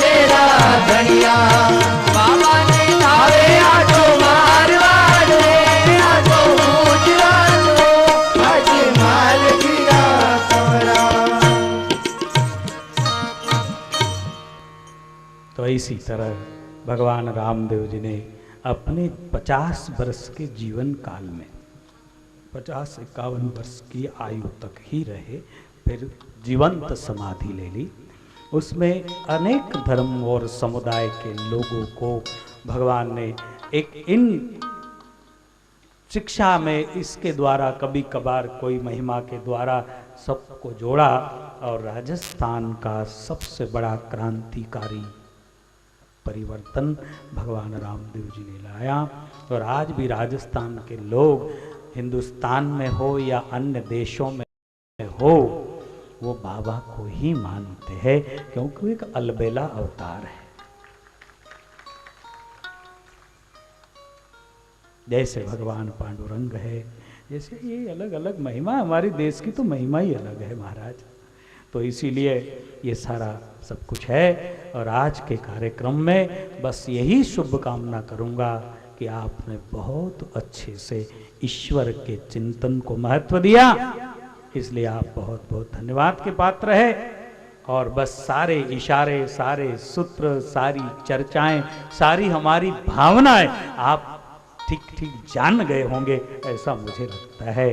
तेरा धनिया, बाबा ने धावे आजो मारवाड़ रे आजो गुजरात रो, अजमल जीरा कंवरा। तो इसी तरह भगवान रामदेव जी ने अपने 50 वर्ष के जीवन काल में 50-51 वर्ष की आयु तक ही रहे, फिर जीवंत समाधि ले ली। उसमें अनेक धर्म और समुदाय के लोगों को भगवान ने एक इन शिक्षा में इसके द्वारा कभी कभार कोई महिमा के द्वारा सबको जोड़ा और राजस्थान का सबसे बड़ा क्रांतिकारी परिवर्तन भगवान रामदेव जी ने लाया। और आज भी राजस्थान के लोग हिंदुस्तान में हो या अन्य देशों में हो, वो बाबा को ही मानते हैं, क्योंकि वो एक अलबेला अवतार है। जैसे भगवान पांडुरंग है, जैसे ये अलग अलग महिमा, हमारी देश की तो महिमा ही अलग है महाराज। तो इसीलिए ये सारा सब कुछ है। और आज के कार्यक्रम में बस यही शुभ कामना करूँगा कि आपने बहुत अच्छे से ईश्वर के चिंतन को महत्व दिया, इसलिए आप बहुत बहुत धन्यवाद के पात्र है। और बस सारे इशारे, सारे सूत्र, सारी चर्चाएं, सारी हमारी भावनाएं आप ठीक ठीक जान गए होंगे, ऐसा मुझे लगता है।